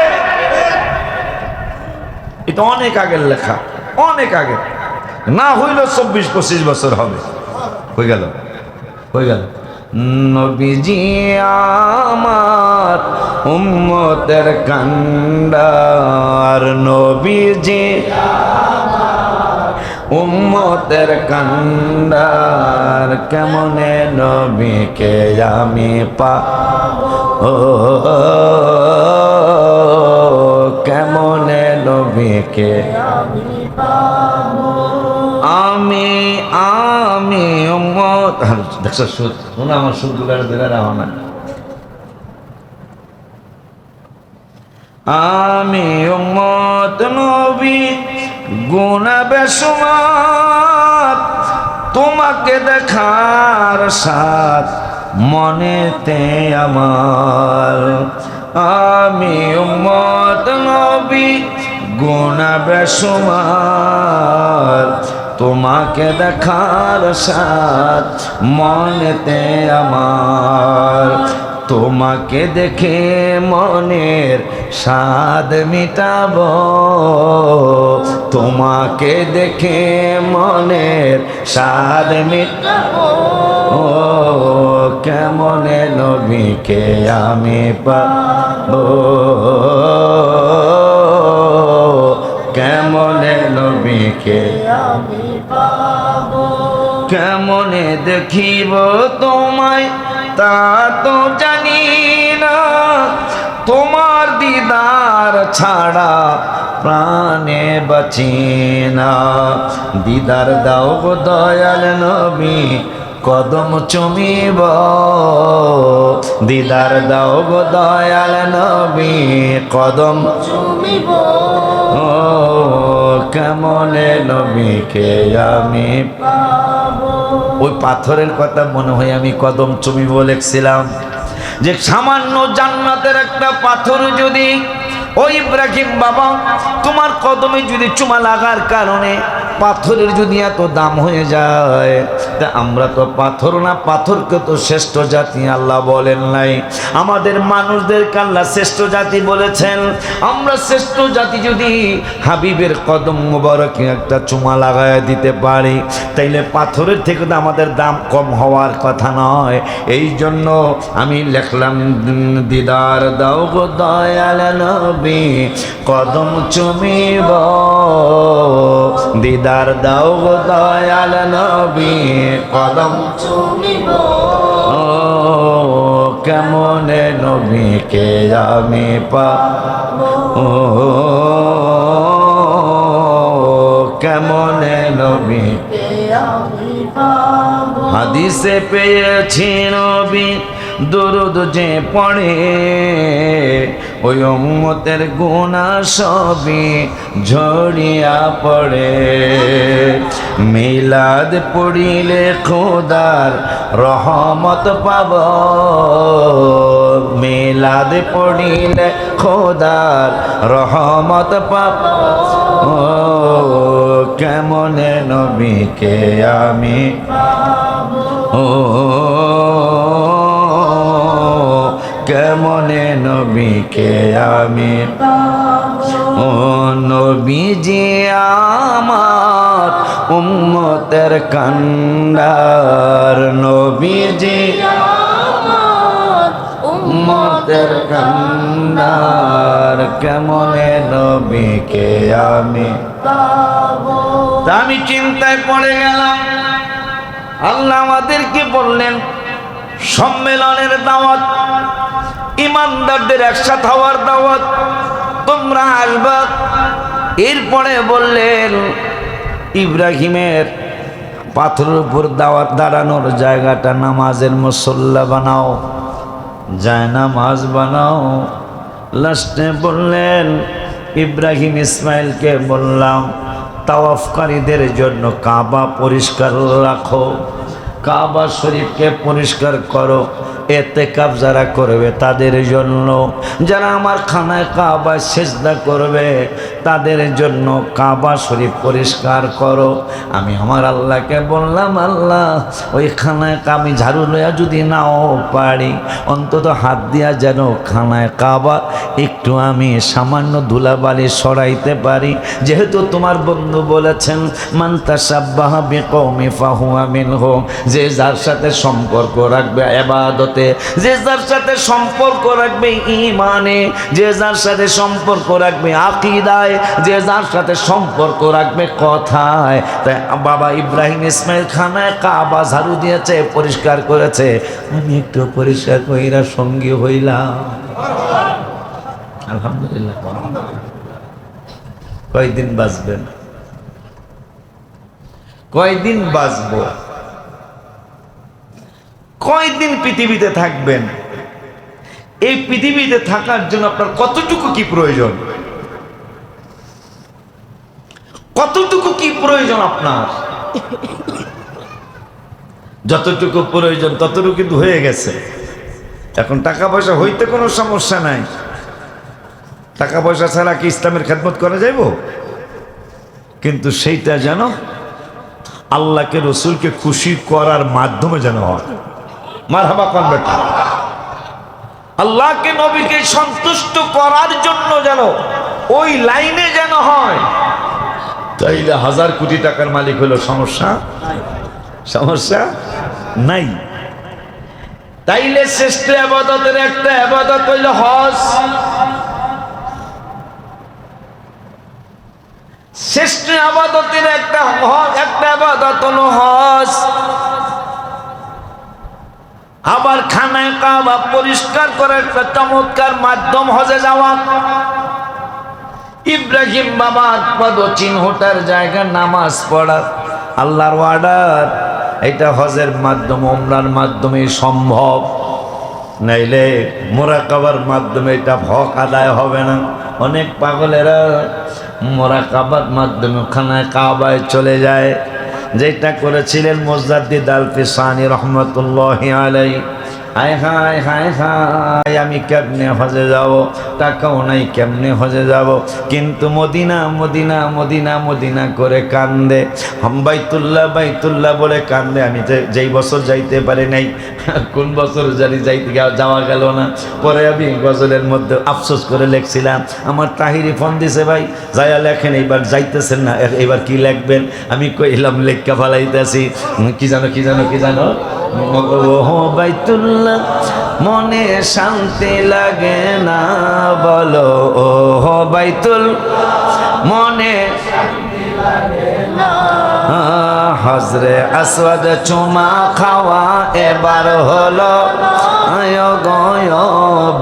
এটা অনেক আগের লেখা, অনেক আগে, না হইল 24-25 বছর হবে। হয়ে গেল, হয়ে গেল। নবীজি আমার উম্মতের কান্ডার, নবীজি উম্মতের কান্ডার, কেমনে নবীকে আমি ও কেমনে নবীকে আমি আমি উম্মত। দেখছো সুদ শোনা, আমার সুদ দুলার দিলার না। আমি উম্মত নবী গুনাহ বেশুমার, তোমাকে দেখার সাথ মনেতে আমার। আমি উম্মত নবী গুনাহ বেশুমার, তোমাকে দেখার সাথ মনেতে আমার, তোমাকে দেখে মনের স্বাদ মিটাবো, তোমাকে দেখে মনের স্বাদ মিটাবো। ও কেমনে নবীকে আমি পাবো, কেমনে নবীকে আমি পাবো। কেমনে দেখিব তোমায় তা তো জানি না, তোমার দিদার ছাড়া প্রাণে বাঁচি না। দিদার দাও গো দয়াল নবী, কদম চুমিব, দিদার দাও গো দয়াল নবী, কদম চুমিব। ও কেমনে নবীকে আমি পাবো। ওই পাথরের কথা মনে হয় আমি কদম চুমিব লিখছিলাম, যে সামান্য জান্নাতের একটা পাথর যদি ও ইব্রাহিম বাবা তোমার কদমে যদি চুমা লাগার কারণে পাথরের যদি এত দাম হয়ে যায়, তা আমরা তো পাথর না, পাথরকে তো শ্রেষ্ঠ জাতি আল্লাহ বলেন নাই, আমাদের মানুষদেরকে আল্লাহ শ্রেষ্ঠ জাতি বলেছেন। আমরা শ্রেষ্ঠ জাতি যদি হাবিবের কদম মোবারকে একটা চুমা লাগায় দিতে পারি, তাইলে পাথরের থেকে তো আমাদের দাম কম হওয়ার কথা নয়। এই জন্য আমি লিখলাম, দিদার দাও গো দয়াল নবী, কদম চুমিব, দিদার দাও গো দয়াল নবী, কদম চুমিব। ও কেমনে নবীকে আমি পাবো, কেমনে নবীকে আমি পাবো। হাদিসে পেয়েছি নবী দরুদ যে পড়ে, ওই উম্মতের গুনাহ সবই ঝরিয়া পড়ে। মিলাদ পড়িলে খোদার রহমত পাব, মিলাদ পড়িলে খোদার রহমত পাব। ও কেমনে নবীকে আমি ও কেমনে নবীকে আমি ও নবীজি আমার উম্মতের কান্ডার, নবীজি আমার উম্মতের কান্ডার, কেমনে নবীকে আমি পাবো। তা আমি চিন্তায় পড়ে গেলাম। আল্লাহ আমাদেরকে বললেন সম্মেলনের দাওয়াত, ইমানদারদের একসাথে হওয়ার দাওয়াত, তোমরা আসবা। এরপরে বললেন ইব্রাহিমের পাথরের উপর দাওয়াত দাঁড়ানোর জায়গাটা নামাজের মুসল্লা বানাও, যায় নামাজ বানাও। লাস্টে বললেন ইব্রাহিম ইসমাইলকে বললাম তাওয়াফকারীদের জন্য কাবা পরিষ্কার রাখো, কাবা শরীফকে পরিষ্কার করো। এতেকাফ যারা করবে তাদের জন্য, যারা আমার খানায় কাবায় সেজদা করবে তাদের জন্য কাবা শরীফ পরিষ্কার করো। আমি আমার আল্লাহকে বললাম, আল্লাহ ওই খানায় আমি ঝাড়ু লইয়া যদি নাও পারি, অন্তত হাত দিয়া যেন খানায় কাবা একটু আমি সামান্য ধুলাবালি সরাইতে পারি। যেহেতু তোমার বন্ধু বলেছেন মান তাশাব্বাহা বিকওমি ফাহুয়া মিনহুম, যে যার সাথে সম্পর্ক রাখবে ইবাদতে, যে যার সাথে সম্পর্ক রাখবে ঈমানে, যে যার সাথে সম্পর্ক রাখবে আকীদায়, যে যার সাথে সম্পর্ক রাখবে কথায়। তাই বাবা ইব্রাহিম ইসমাইল খানায় কাবা ঝাড়ু দিয়েছে, পরিষ্কার করেছে, আমি একটু পরিষ্কার কইরা সঙ্গী হইলাম। আলহামদুলিল্লাহ। কয়দিন বাঁচবেন, কয়দিন বাঁচবো, কয়দিন পৃথিবীতে থাকবেন? এই পৃথিবীতে থাকার জন্য আপনার কতটুকু কি প্রয়োজন, কতটুকু কি প্রয়োজন আপনার? যতটুকু প্রয়োজন ততটুকু কিন্তু হয়ে গেছে। এখন টাকা পয়সা হইতে কোনো সমস্যা নাই, টাকা পয়সা ছাড়া কি ইসলামের খেদমত করা যাইব? কিন্তু সেইটা যেন আল্লাহকে রসুলকে খুশি করার মাধ্যমে যেন হয়। মারহাবা কোন বেটা, আল্লাহকে নবীকে সন্তুষ্ট করার জন্য যেন ওই লাইনে যেন হয়। তাইলে 1000 কোটি টাকার মালিক হলো সমস্যা? সমস্যা নাই। তাইলে শ্রেষ্ঠ ইবাদতের একটা ইবাদত হইল হজ। শ্রেষ্ঠ ইবাদতের একটা ইবাদত হলো হজ। আবার খানায় কাবা পরিষ্কার করার একটা চমৎকার মাধ্যম হজে যাওয়া। ইব্রাহিম বাবার পদচিহ্নটার জায়গা নামাজ পড়া আল্লাহর অর্ডার। এটা হজের মাধ্যমে, উমরার মাধ্যমে সম্ভব। নাইলে মুরাকাবার মাধ্যমে এটা হক আদায় হবে না। অনেক পাগলেরা মুরাকাবার মাধ্যমে খানায় কাবায় চলে যায়, যেটা করেছিলেন মুজাদ্দিদ আল ফিসানি রহমতুল্লাহি আলাইহি। হায় হায় হায় হায়, আমি কেমনে হজে যাব, টাকাও নাই, কেমনে হজে যাব। কিন্তু মদিনা মদিনা মদিনা মদিনা করে কান্দে, বাইতুল্লাহ বাইতুল্লাহ বলে কান্দে। আমি যেই বছর যাইতে পারি নাই, কোন বছর জানি যাওয়া গেল না। পরে আমি গজলের মধ্যে আফসোস করে লিখছিলাম, আমার তাহিরি ফোন দিছে, ভাই যাইয়া লেখেন, এইবার যাইতেছেন না, এবার কি লিখবেন? আমি কইলাম লেখা ফালাইতেছি, কি জানো কি জানো কি জানো, ও বাইতুল্লাহ মনে শান্তি লাগে না বলো, ও বাইতুল মনে হজরে আসওয়াদ চুমা খাওয়া এবার হলো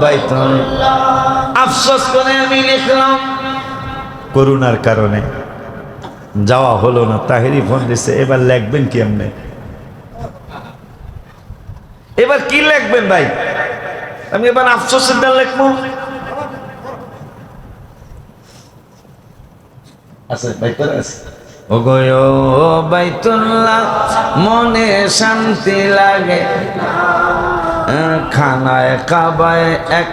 বাইতুল। আফসোস করে আমি লিখলাম, করুণার কারণে যাওয়া হলো না। তাহিরি ফোন দিছে, এবার লিখবেন কি? এমনি এবার কি লিখবেন ভাই? আমি এবার আফসোসের দান লিখবো। আছে বাইতুল আছে, ও গো বাইতুল্লাহ মনে শান্তি লাগে, খানায় কাবায় এক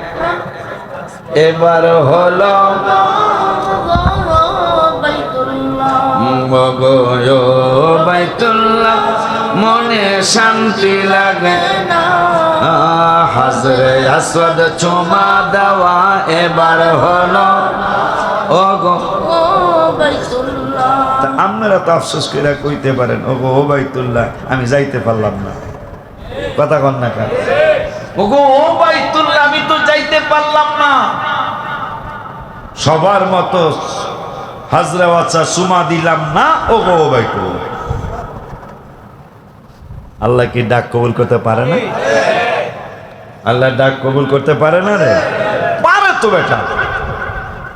এবার হলো বাইতুল্লাহ মনে শান্তি লাগে, হজরে আসওয়াদ চুমা দেওয়া এবার হলো ও গো বাইতুল্লাহ। আপনারা তো আফসোস করে কইতে পারেন, ও গো বাইতুল্লাহ আমি যাইতে পারলাম না। কথা কন না কেন? ও গো বাইতুল্লাহ আমি তো যাইতে পারলাম না। সবার মতো হাজরা বাচ্চা চুমা দিলাম না, ও গো বাইতুল্লাহ। আল্লাহ কি ডাক কবুল করতে পারে না? আল্লাহ ডাক কবুল করতে পারে না রে? পারে তো বেটা।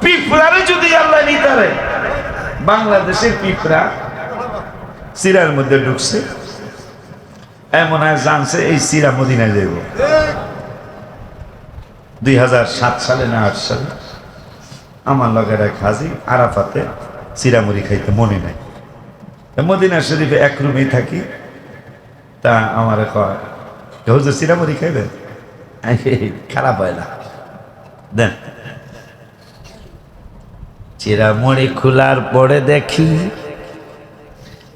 পিঁপড়ারে যদি আল্লাহ নিতারে, বাংলাদেশের পিঁপড়া সিরার মধ্যে ঢুকছে, এমন হয় জানছে এই সিরা মদিনায় যাইব। 2007 সালে না 8 সালে আমার লগের এক হাজি আরাফাতে সিরামুড়ি খাইতে মনে নাই। মদিনা শরীফে এক রুমেই থাকি। তা আমার কয়, হুজুর সিরামুড়ি খাইবেন? খারাপ হয় না, দেন। চিরামুড়ি খোলার পরে দেখি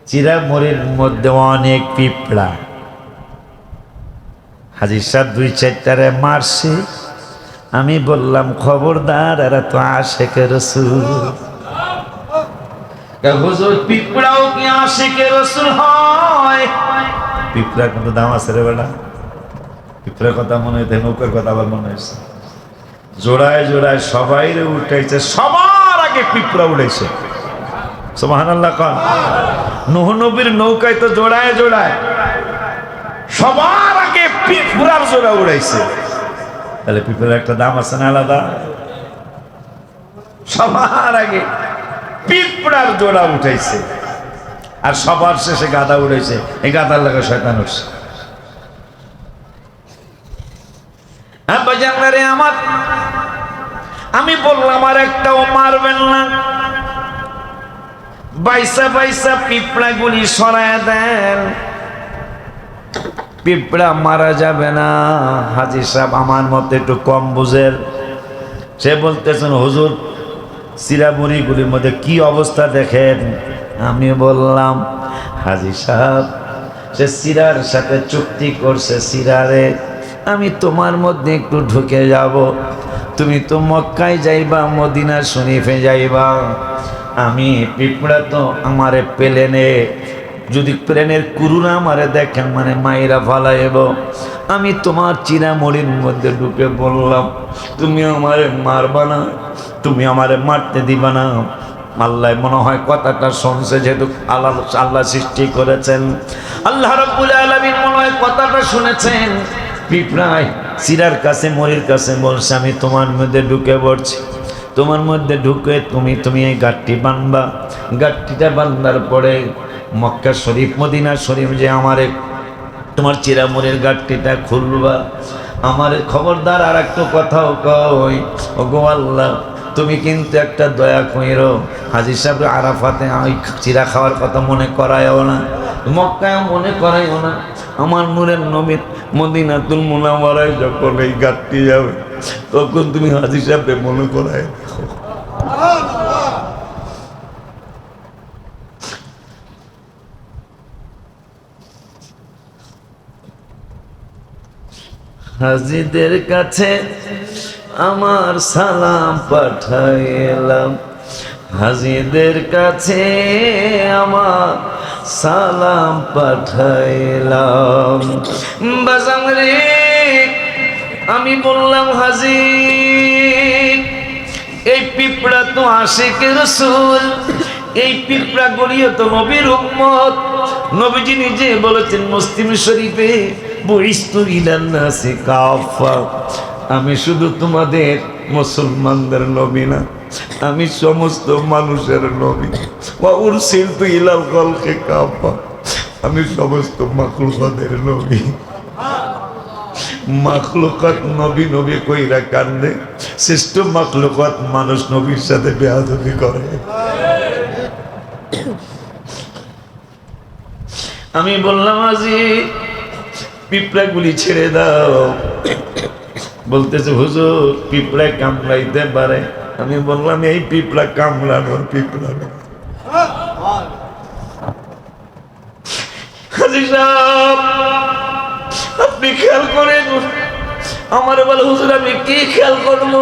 চিরামুড়ির মধ্যে অনেক পিঁপড়া। হাজির সাহেব 2-4টারে মারছে। আমি বললাম, খবরদার, এরা তো আশিকে রাসূল। হুজুর পিঁপড়াও কি আশিকে রাসূল হয়? পিঁপড়ার কিন্তু দাম আছে রে বেটা। পিঁপড়ার কথা মনে হইতে নৌকার কথা আবার মনে হয়েছে। জোড়ায় জোড়ায় সবাই উঠাইছে, সবার আগে পিঁপড়া উঠাইছে। সুবহানাল্লাহ কন। নূহ নবীর নৌকায় তো জোড়ায় জোড়ায়, সবার আগে পিঁপড়ার জোড়া উড়াইছে। তাহলে পিঁপড়ার একটা দাম আছে না আলাদা? সবার আগে পিঁপড়ার জোড়া উঠাইছে, আর সবার শেষে গাদা উড়াইছে। এই গাদার লাগে শয়তান উঠছে। আমার আমি বললাম, আর একটাও মারবেন না, বাইসা বাইসা পিঁপড়া গুলি সরায় দেন, পিঁপড়া মারা যাবে না। হাজী সাহেব আমার মতে একটু কম বুঝের, সে বলতেছেন হুজুর চিরা মুড়িগুলির মধ্যে কি অবস্থা দেখেন। আমি বললাম হাজী সাহেব সে চিরার সাথে চুক্তি করছে, চিরারে আমি তোমার মধ্যে একটু ঢুকে যাব, তুমি তো মক্কায় যাইবা, মদিনা শরীফে যাইবা, আমি পিঁপড়া তো আমারে প্লেনে, যদি প্লেনের কুরুনা আমারে দেখেন মানে মাইরা ফালাইব, আমি তোমার চিরামুড়ির মধ্যে ঢুকে বললাম তুমি আমারে মারবা না, তুমি আমারে মারতে দিবা না। আল্লাহ মনে হয় কথাটা শুনছে, যেহেতু আল্লাহ সৃষ্টি করেছেন, আল্লাহ রাব্বুল আলামিন মনে হয় কথাটা শুনেছেন। পিঁপড়ায় চিরার কাছে মরির কাছে বলছে আমি তোমার মধ্যে ঢুকে পড়ছি, তোমার মধ্যে ঢুকে তুমি এই গাঁটটি বানবা, গাঁটটিটা বান্ধার পরে মক্কা শরীফ মদিনা শরীফ যে আমারে তোমার চিরামুড়ির গাঁটটিটা খুলবা। আমার খবরদার আর একটা কথাও কই, ও গো আল্লাহ তুমি কিন্তু একটা দয়া কইরো, হাজী সাহেব আরাফাতে ওই চিরা খাওয়ার কথা মনে করায়ও না, মক্কায় মনে করাইও না, আমার নূরের নবী মদিনাতুল মুনাওয়ারায় যখন এই গাঁটটি যাবে তখন তুমি হাজী সাহেবকে মনে করায় দেখো। হাজীদের কাছে আমার সালাম পাঠাইলাম, হাজীদের কাছে আমার সালাম পাঠাইলাম। বাজাংরে আমি বললাম হাজী এই পিঁপড়া তো আশিকে রাসূল, এই পিঁপড়া গড়িয়ে তো নবীর উম্মত। নবীজি নিজে বলেছেন মুসলিম শরীফে বুইস্তু ইলান নাসি কাফা, আমি শুধু তোমাদের মুসলমানদের নবী না, আমি সমস্ত মানুষের নবী। ওয়া উরসিলতু ইলাল খালকি কাফা, আমি সমস্ত মাখলুকাতের নবী। মাখলুকাত নবী নবী কইরা কান্দে, শ্রেষ্ঠ মাখলুকাত মানুষ নবীর সাথে বেয়াদবি করে। আমি বললাম আজি পিঁপড়া গুলি ছেড়ে দাও। বলতেছে হুজুর পিঁপড়া কামড়াইতে পারে। আমি বললাম এই পিঁপড়া কামড়ানোর পিঁপড়া না। হাজী সাহেব আপনি খেয়াল করেন। আমার বলে হুজুর আমি কি খেয়াল করবো?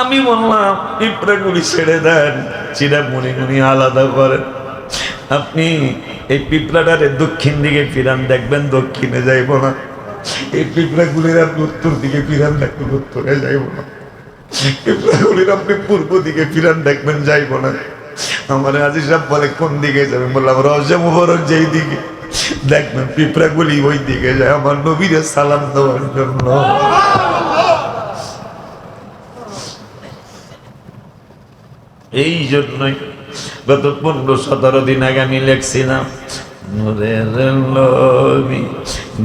আমি বললাম পিঁপড়া গুলি ছেড়ে দেন, চিরা মুড়ি মুড়ি আলাদা করেন। আপনি এই পিঁপড়াটারে দক্ষিণ দিকে ফিরান, দেখবেন দক্ষিণে যাইব না। এই পিঁপড়াগুলির আপনি উত্তর দিকে ফিরান, দেখবেন উত্তরে যাইব না। পিঁপড়াগুলির আপনি পূর্ব দিকে ফিরান, দেখবেন যাইব না। আমার হাজী সাহেব বলে কোন দিকে যাবে? বললাম রওজা মুবারক যেই দিকে, দেখবেন পিঁপড়াগুলি ওই দিকে যায় আমার নবীরে সালাম দেওয়ার জন্য। এই জন্যই গত 15-17 দিন আগে আমি লেখছিলাম নূরের নবী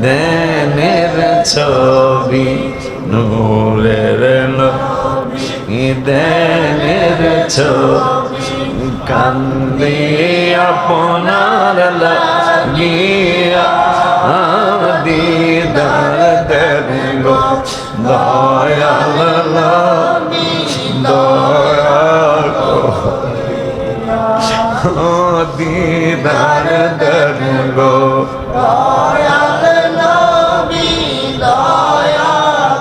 দেনের ছবি, নূরের নবী দেনের ছবি, কান্দে আপনার লাগিয়া দিদার দেন গো দয়াল নবী, দয়া দিদার দেন গো দয়াল নবী দয়া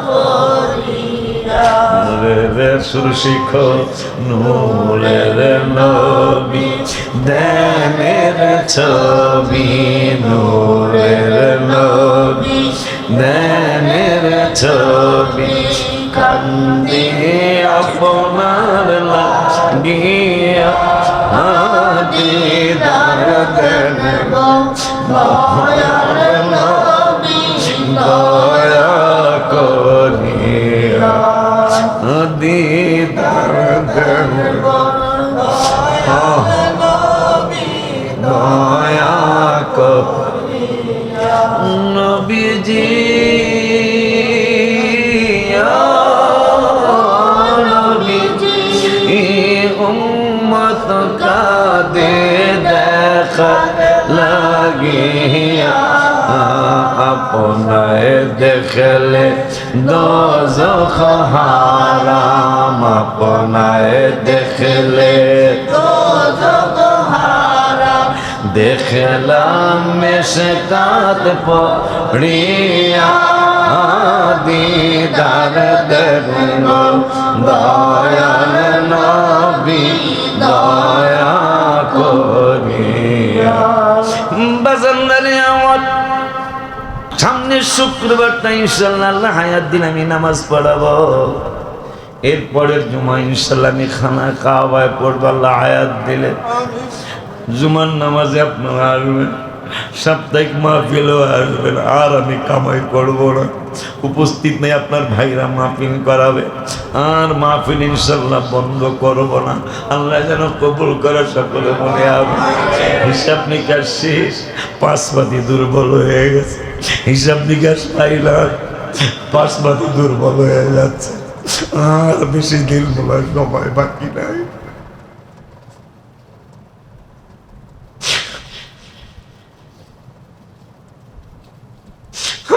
করিয়া। নূরের সুর শিখো নূরের নবী দেনের ছবি, নূরের নবী দেনের ছবি, কান্দে আপনার লাগিয়া দিদার দেন গো দয়াল নবী দয়া করিয়া দিদার দেন গো দয়া করিয়া। নবীজি উম্মত কাদে দেখা লাগিয়া আপনায় দেখলে দোজখ হারাম, আপনায় দেখলে দোজখ হারাম। দেখলাম মেশকাত পড়িয়া দিদার দেখুন দয়াল নবী দয়া করিয়া। বাজানদারে আমার সামনের শুক্রবারটা ইনশাল্লাহ আল্লাহ হায়াত দিন আমি নামাজ পড়াবো। এরপরের জুমা ইনশাল্লাহ আমি খানা খাওয়ায় পড়বো আল্লাহ হায়াত দিলে। জুমার নামাজে আপনারা আসবেন, সাপ্তাহিক মাহফিলও আসবেন। আর আমি কামাই করবো না, উপস্থিত নেই আপনার ভাইরা মাহফিল করাবে। আর মাহফিল ইনশাল্লাহ বন্ধ করবো না। আল্লাহ যেন কবুল করার সকলে মনে হবে। হিসাব নিকাশ শেষ, পাঁচপাতি দুর্বল হয়ে গেছে। হিসাব নিকাশ পাইলাম, পাঁচপাতি দুর্বল হয়ে যাচ্ছে। আর বেশি দিন বলার সময় বাকি নাই।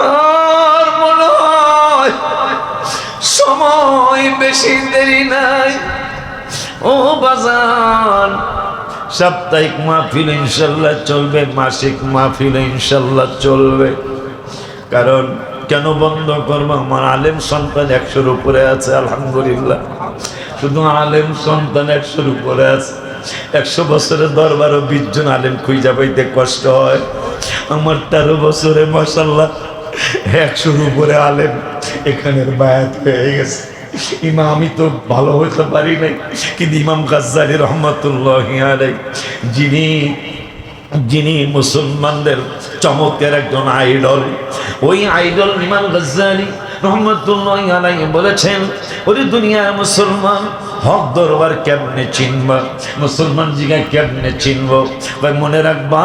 আর মনে হয় সময় বেশি দেরি নাই। ও বাজান, সাপ্তাহিক মাহফিল ইনশাল্লাহ চলবে, মাসিক মাহফিল ইনশাল্লাহ চলবে। কারণ কেন বন্ধ করবো? আমার আলেম সন্তান 100-র উপরে আছে আলহামদুলিল্লাহ। শুধু আলেম সন্তান 100-র উপরে আছে। 100 বছরের দরবারও 20 জন আলেম খুঁজে পাইতে কষ্ট হয়। আমার 13 বছরে মাশাআল্লাহ 100-র উপরে আলেম এখানের বায়াত হয়ে গেছে। ইমাম আমি তো ভালো হইতে পারি নাই, কিন্তু ইমাম গাজ্জালী রহমাতুল্লাহি আলাইহি যিনি মুসলমানদের চমকের একজন আইডল, ওই আইডল ইমাম গাজ্জালী রহমাতুল্লাহি আলাইহি বলেছেন, ওরে দুনিয়ার মুসলমান হক দরবার কেমনে চিনবা? মুসলমান জিগা কেমনে চিনব? ভাই মনে রাখবা,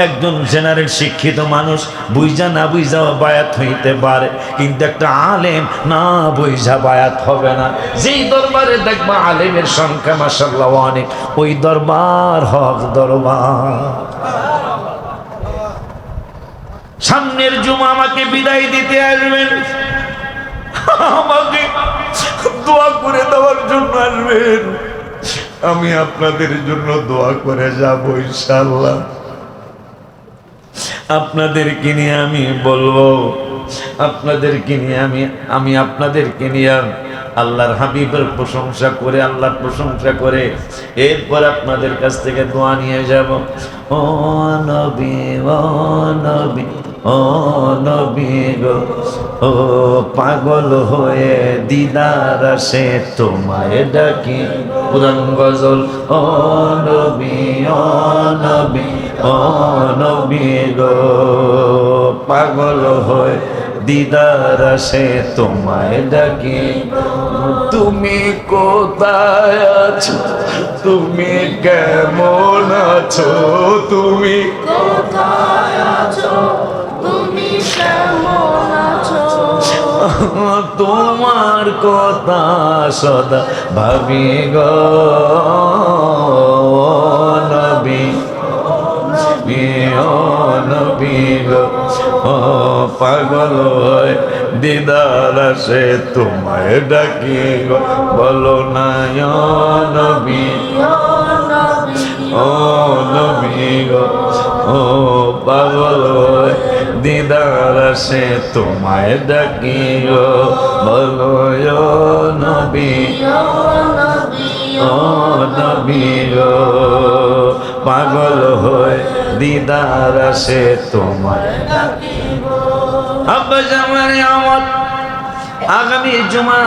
একজন জেনারেল শিক্ষিত মানুষ বুঝা না বুঝা বায়াত হইতে পারে, কিন্তু একটা আলেম না বুঝা বায়াত হবে না। যেই দরবারে দেখবা আলেমের সংখ্যা মাশাআল্লাহ অনেক, ওই দরবার হক দরবার। সামনের জুমা আমাকে বিদায় দিতে আসবেন, আমাকে দোয়া করে দেওয়ার জন্য আসবেন। আমি আপনাদের জন্য দোয়া করে যাব ইনশাআল্লাহ। আপনাদেরকে নিয়ে আমি বলবো, আপনাদেরকে নিয়ে আমি আপনাদেরকে নিয়ে আল্লাহর হাবিবের প্রশংসা করে, আল্লাহর প্রশংসা করে এরপর আপনাদের কাছ থেকে দোয়া নিয়ে যাব। ও নবী, ও নবী, ও নবী গো, ও পাগল হয়ে দিদার আসে তোমায় ডাকি। পুরান গজল। ও নবী, ও নবী, ও নবী গো, পাগল হয়ে দিদার আসে তোমায় ডাকি। তুমি কোথায় আছো? তুমি কেমন আছো? তুমি কোথায় আছো? তুমি কেমন আছো? তোমার কথা সদা ভাবি গো নবী, ও নবী গো, ও পাগল হয়ে দিদার আসে তোমায় ডাকি গো। বলো না ও নবী, ও নবী গো, ও পাগল হয়ে দিদার আসে তোমায় ডাকি গো। বলো ও নবী, ও নবী গো, পাগল হয়ে দিদার আসে তোমায় ডাকি গো। আব্বা জামানে আমার আগামী জুমা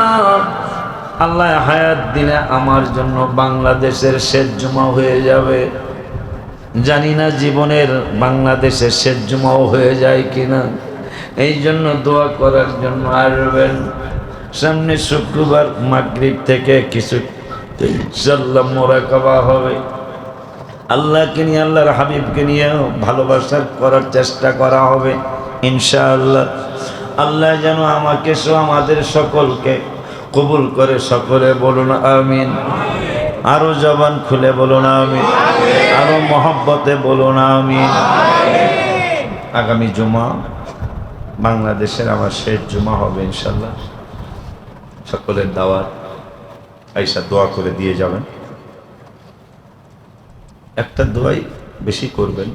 আল্লাহ হায়াত দিলে আমার জন্য বাংলাদেশের শেষ জুমা হয়ে যাবে। জানি না জীবনের বাংলাদেশের শেষ জুমাও হয়ে যায় কিনা, এই জন্য দোয়া করার জন্য আসবেন। সামনে শুক্রবার মাগরিব থেকে কিছু ইনশাআল্লাহ মোরাকাবা হবে। আল্লাহকে নিয়ে, আল্লাহর হাবিবকে নিয়ে ভালোবাসার করার চেষ্টা করা হবে ইনশাআল্লাহ। আল্লাহ যেন আমাকে সহ আমাদের সকলকে কবুল করে। সকলে বলুন আমিন। আরো জবান খুলে বলুন আমিন, আরো মহব্বতে বলুন আমিন। আগামী জুমা বাংলাদেশের আমার শেষ জুমা হবে ইনশাল্লাহ। সকলের দাওয়াত, আইসা দোয়া করে দিয়ে যাবেন। একটা দোয়াই বেশি করবেন।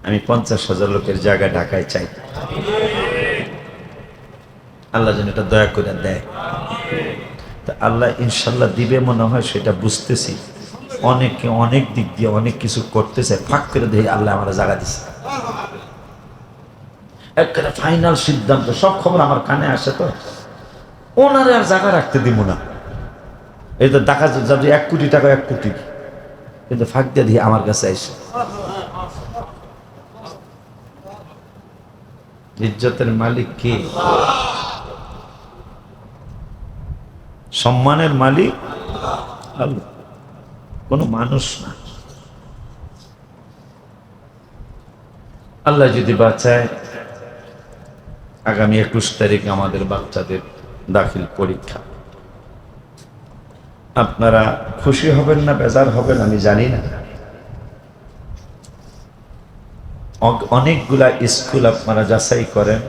আমি 50,000 লোকের জায়গা ঢাকায় চাই, আল্লাহ যেন এটা দয়া করে দেয়। তা আল্লাহ ইনশাল্লাহ দিবে মনে হয়, সেটা বুঝতেছি। অনেকে অনেক দিক দিয়ে অনেক কিছু করতেছে, ফাঁক করে দিয়ে আল্লাহ আমার জায়গা দিছে। একটা ফাইনাল সিদ্ধান্ত, সব খবর আমার কানে আসে, তো ওনারে আর জায়গা রাখতে দিব না। এই তো দেখা যাবে 1 কোটি টাকা 1 কোটি, কিন্তু ফাঁক দিয়ে দিয়ে আমার কাছে আইসে। ইজ্জতের মালিক কে? সম্মানের মালিক আল্লাহ, কোনো মানুষ না। আল্লাহ যদি বাঁচায়, আগামী 21 তারিখে আমাদের বাচ্চাদের দাখিল পরীক্ষা। আপনারা খুশি হবেন না বেজার হবেন আমি জানি না। অনেকগুলা স্কুল আপনারা যাচাই করেন,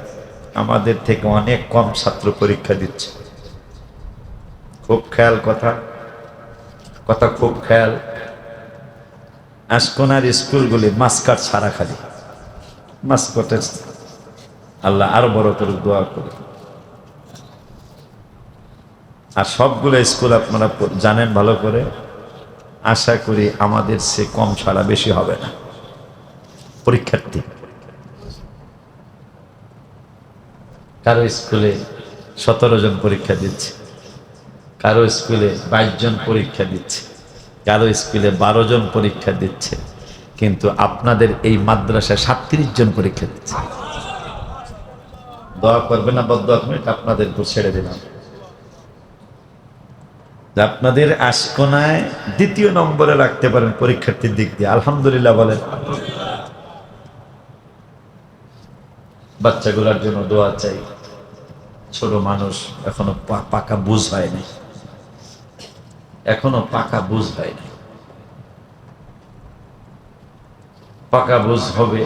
আমাদের থেকে অনেক কম ছাত্র পরীক্ষা দিচ্ছে। খুব খেয়াল, কথা খুব খেয়াল। আশকোনার স্কুলগুলি মাস্কাট ছাড়া, খালি মাস্কটের। আল্লাহ আরো বড় করে দোয়া করে। আর সবগুলো স্কুল আপনারা জানেন ভালো করে, আশা করি আমাদের সে কম ছাড়া বেশি হবে না পরীক্ষার্থী। কারো স্কুলে 17 জন পরীক্ষা দিচ্ছে, কারো স্কুলে 22 জন পরীক্ষা দিচ্ছে, কারো স্কুলে 12 জন পরীক্ষা দিচ্ছে, কিন্তু আপনাদের এই মাদ্রাসায় 37 জন পরীক্ষা দিচ্ছে। দোয়া করবেন না বদদোয়া করবেন, এটা আপনাদের উপর ছেড়ে দিলাম। আপনাদের আশকোনায় 2য় নম্বরে রাখতে পারেন পরীক্ষার্থীর দিক দিয়ে, আলহামদুলিল্লাহ বলেন। বাচ্চাগুলোর জন্য দোয়া চাই। ছোট মানুষ, এখনো পাকা বুঝ হয় নাই, এখনো পাকা বুঝ হয় নাই। পাকা বুঝ হবে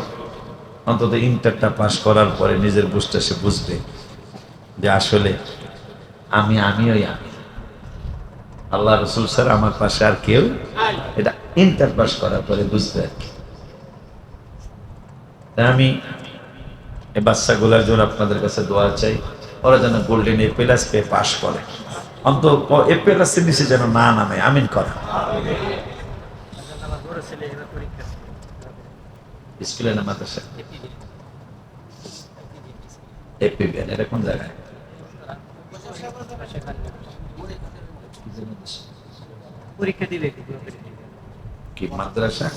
অন্তত ইন্টারটা পাস করার পরে, নিজের বুঝটা সে বুঝবে যে আসলে আমিও আমি আল্লাহ রসুল স্যার আমার পাশে আর কেউ, এটা ইন্টার পাস করার পরে বুঝবে আর কি। তাই আমি এই বাচ্চাগুলোর জন্য আপনাদের কাছে দোয়া চাই, ওরা যেন গোল্ডেন A+ পেয়ে পাস করে, অন্তত A+ নিচে যেন না নামে। আমিন করা। স্কুলে না মাদ্রাসা? APBN, এটা কোন জায়গায়? পরীক্ষা দিবে কি মাদ্রাসা?